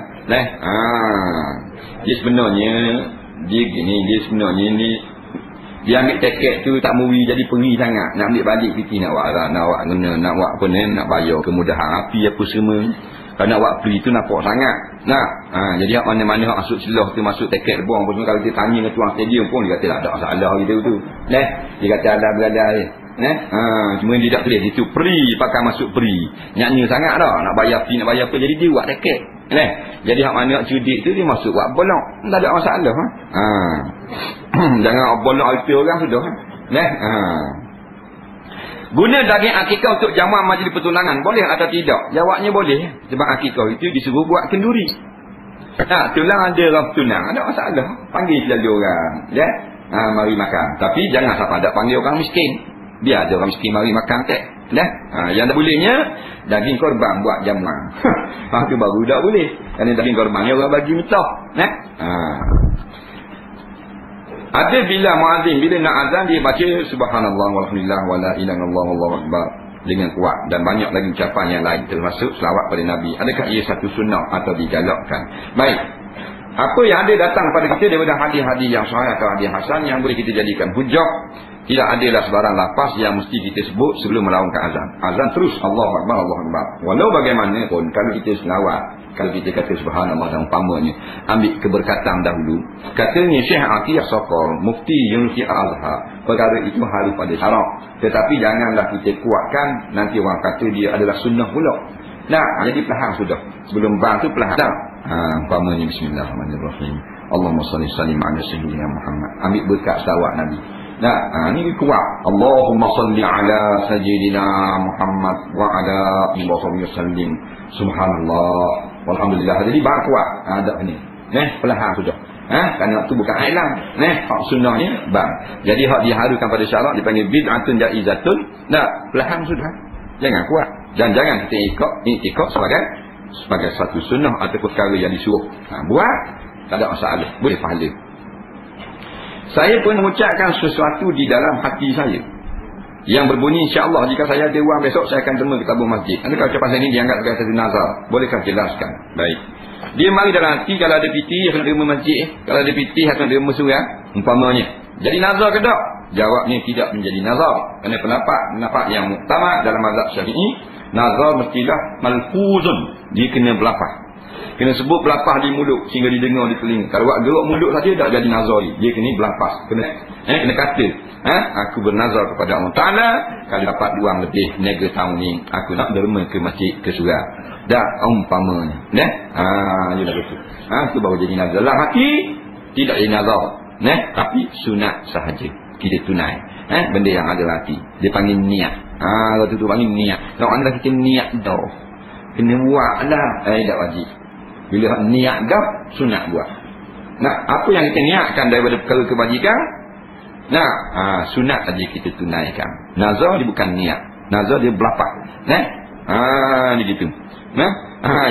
[SPEAKER 1] Dia sebenarnya dia sebenarnya ni dia ambil tiket tu tak muri jadi pergi sangat. Nak ambil balik piti nak buat kena nak buat apa ni, nak bayar kemudahan api apa semua. Kalau nak buat free tu nampak sangat. Jadi mana-mana hak masuk celah tu, masuk tiket buang pun kalau dia tanya dengan tuan stadium pun dia kata tak ada masalah gitu tu. Dia kata ada berada je. Cuma dia tak boleh itu free, pakai masuk free. Nyanyi sangat dah, nak bayar fee nak bayar apa, jadi dia buat tiket. Jadi hak mana nak cudik tu dia masuk buat bolok. Tak ada masalah. Jangan bolok alpi orang sudah. Guna daging akikah untuk jamuan majlis pertunangan boleh atau tidak? Jawabnya boleh. Sebab akikah itu disuruh buat kenduri. Tulang ada orang tunang, ada masalah. Panggil selalu orang. Mari makan. Tapi jangan sampai ada panggil orang miskin. Biar ada orang miskin mari makan tak. Yang tak bolehnya daging korban buat jamuan. Itu baru tak boleh. Kerana daging korban orang bagi mitah. Ada bila muazzin bila nak azan dia baca subhanallah walhamdulillah wala ilaha illallah wallahu akbar dengan kuat, dan banyak lagi ucapan yang lain termasuk selawat pada Nabi. Adakah ia satu sunnah atau digalakkan? Baik. Apa yang ada datang pada kita daripada hadis-hadis yang sahih atau hadis hasan yang boleh kita jadikan hujah. Tidak adalah sebarang lafaz yang mesti kita sebut sebelum melaungkan azan. Azan terus Allahu akbar Allahu akbar. Walau bagaimanapun kalau kita selawat, kalau kita kata subhanallah dan umpamanya, ambil keberkatan dahulu. Katanya Syekh Atiyah Sokor, Mufti Universiti Al-Azhar, perkara itu harus pada syarak. Tetapi janganlah kita kuatkan, nanti orang kata dia adalah sunnah pula. Jadi perlahan sudah. Sebelum bang tu perlahan. Umpamanya bismillahirrahmanirrahim. Allahumma salli sallim ala sayyidina Muhammad. Ambil berkat selawat Nabi. Ini kuat. Allahumma salli ala sayyidina Muhammad wa ala alihi wasallim. Subhanallah walhamdulillah. Jadi bang kuat. Ada ni. Perlahan sudah. Kerana tu bukan ailan. Hak sunnahnya bang. Jadi hak diharukan pada syarak dipanggil bid'atun jaizatun. Perlahan sudah. Jangan kuat. Dan jangan kita ikut sebagai satu sunnah atau perkara yang disuruh. Buat tak ada masalah. Boleh pahala. Saya pun mengucapkan sesuatu di dalam hati saya yang berbunyi insya-Allah jika saya ada wang besok saya akan terima ke tabung masjid. Adakah ucapan saya ini dianggap sebagai satu nazar? Bolehkah jelaskan? Baik. Dia mari dalam hati kalau ada piti akan terima masjid, kalau ada piti akan terima surau umpamanya. Jadi nazar ke tak? Jawabnya tidak menjadi nazar. Kerana pendapat yang muktamad dalam mazhab Syafi'i, nazar mestilah malfuzun. Dia kena berlafaz. Kena sebut berlafaz di mulut sehingga didengar di telinga. Kalau buat gerak mulut saja tak jadi nazari. Dia kena berlafaz. Kena kata. Aku bernazar kepada Allah Ta'ala kalau dapat duang lebih niaga tahun ni aku nak derma ke masjid ke surau. Dah umpamanya. Ialah betul. Itu baru jadi nazar. Dalam hati tidak jadi nazar. Tapi sunat sahaja. Kita tunai. Benda yang ada hati. Dia panggil niat. Kalau tu panggil niat. Kalau anda kita niat dah. Kena buat lah. Tak wajib. Bila niat dah, sunat buat. Apa yang kita niatkan daripada perkara kebajikan, sunat saja kita tunaikan. Nazar dia bukan niat. Nazar dia berlafaz. Dia gitu.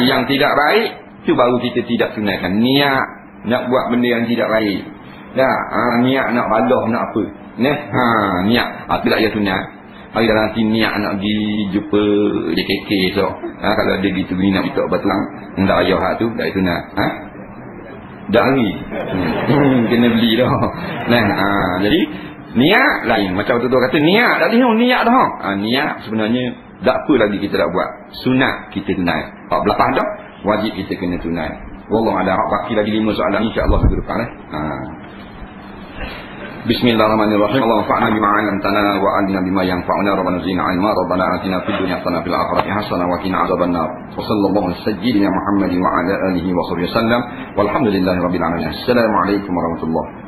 [SPEAKER 1] Yang tidak baik, itu baru kita tidak tunaikan. Niat nak buat benda yang tidak baik. Niat nak balah, nak apa. Niat. Itu tak payah tunai. Hari dalam hati niat nak pergi jumpa JKK esok. Kalau dia gitu ni nak minta batuang, tak payah hak tu, tak itu nak. Dah hari. Kena beli dah. Jadi niat lain. Macam tu kata niat tak boleh niat dah. Niat sebenarnya Tak apa lagi kita nak buat. Sunat kita tunai. 14 dah, wajib kita kena tunai. Wallahu a'lam. Baki lagi 5 soalan insya-Allah minggu depan. Bismillahirrahmanirrahim. Allahumma fa'alna bima 'allamtana wa 'allimna bima yanfa'una rabbana zidna 'ilma rabbana atina fid dunya hasanah fil akhirati hasanah wa qina adzabannar. Wa sallallahu ala sayyidina Muhammadin wa ala alihi wa sahbihi wasallam. Walhamdulillahirabbil alamin. Assalamualaikum warahmatullahi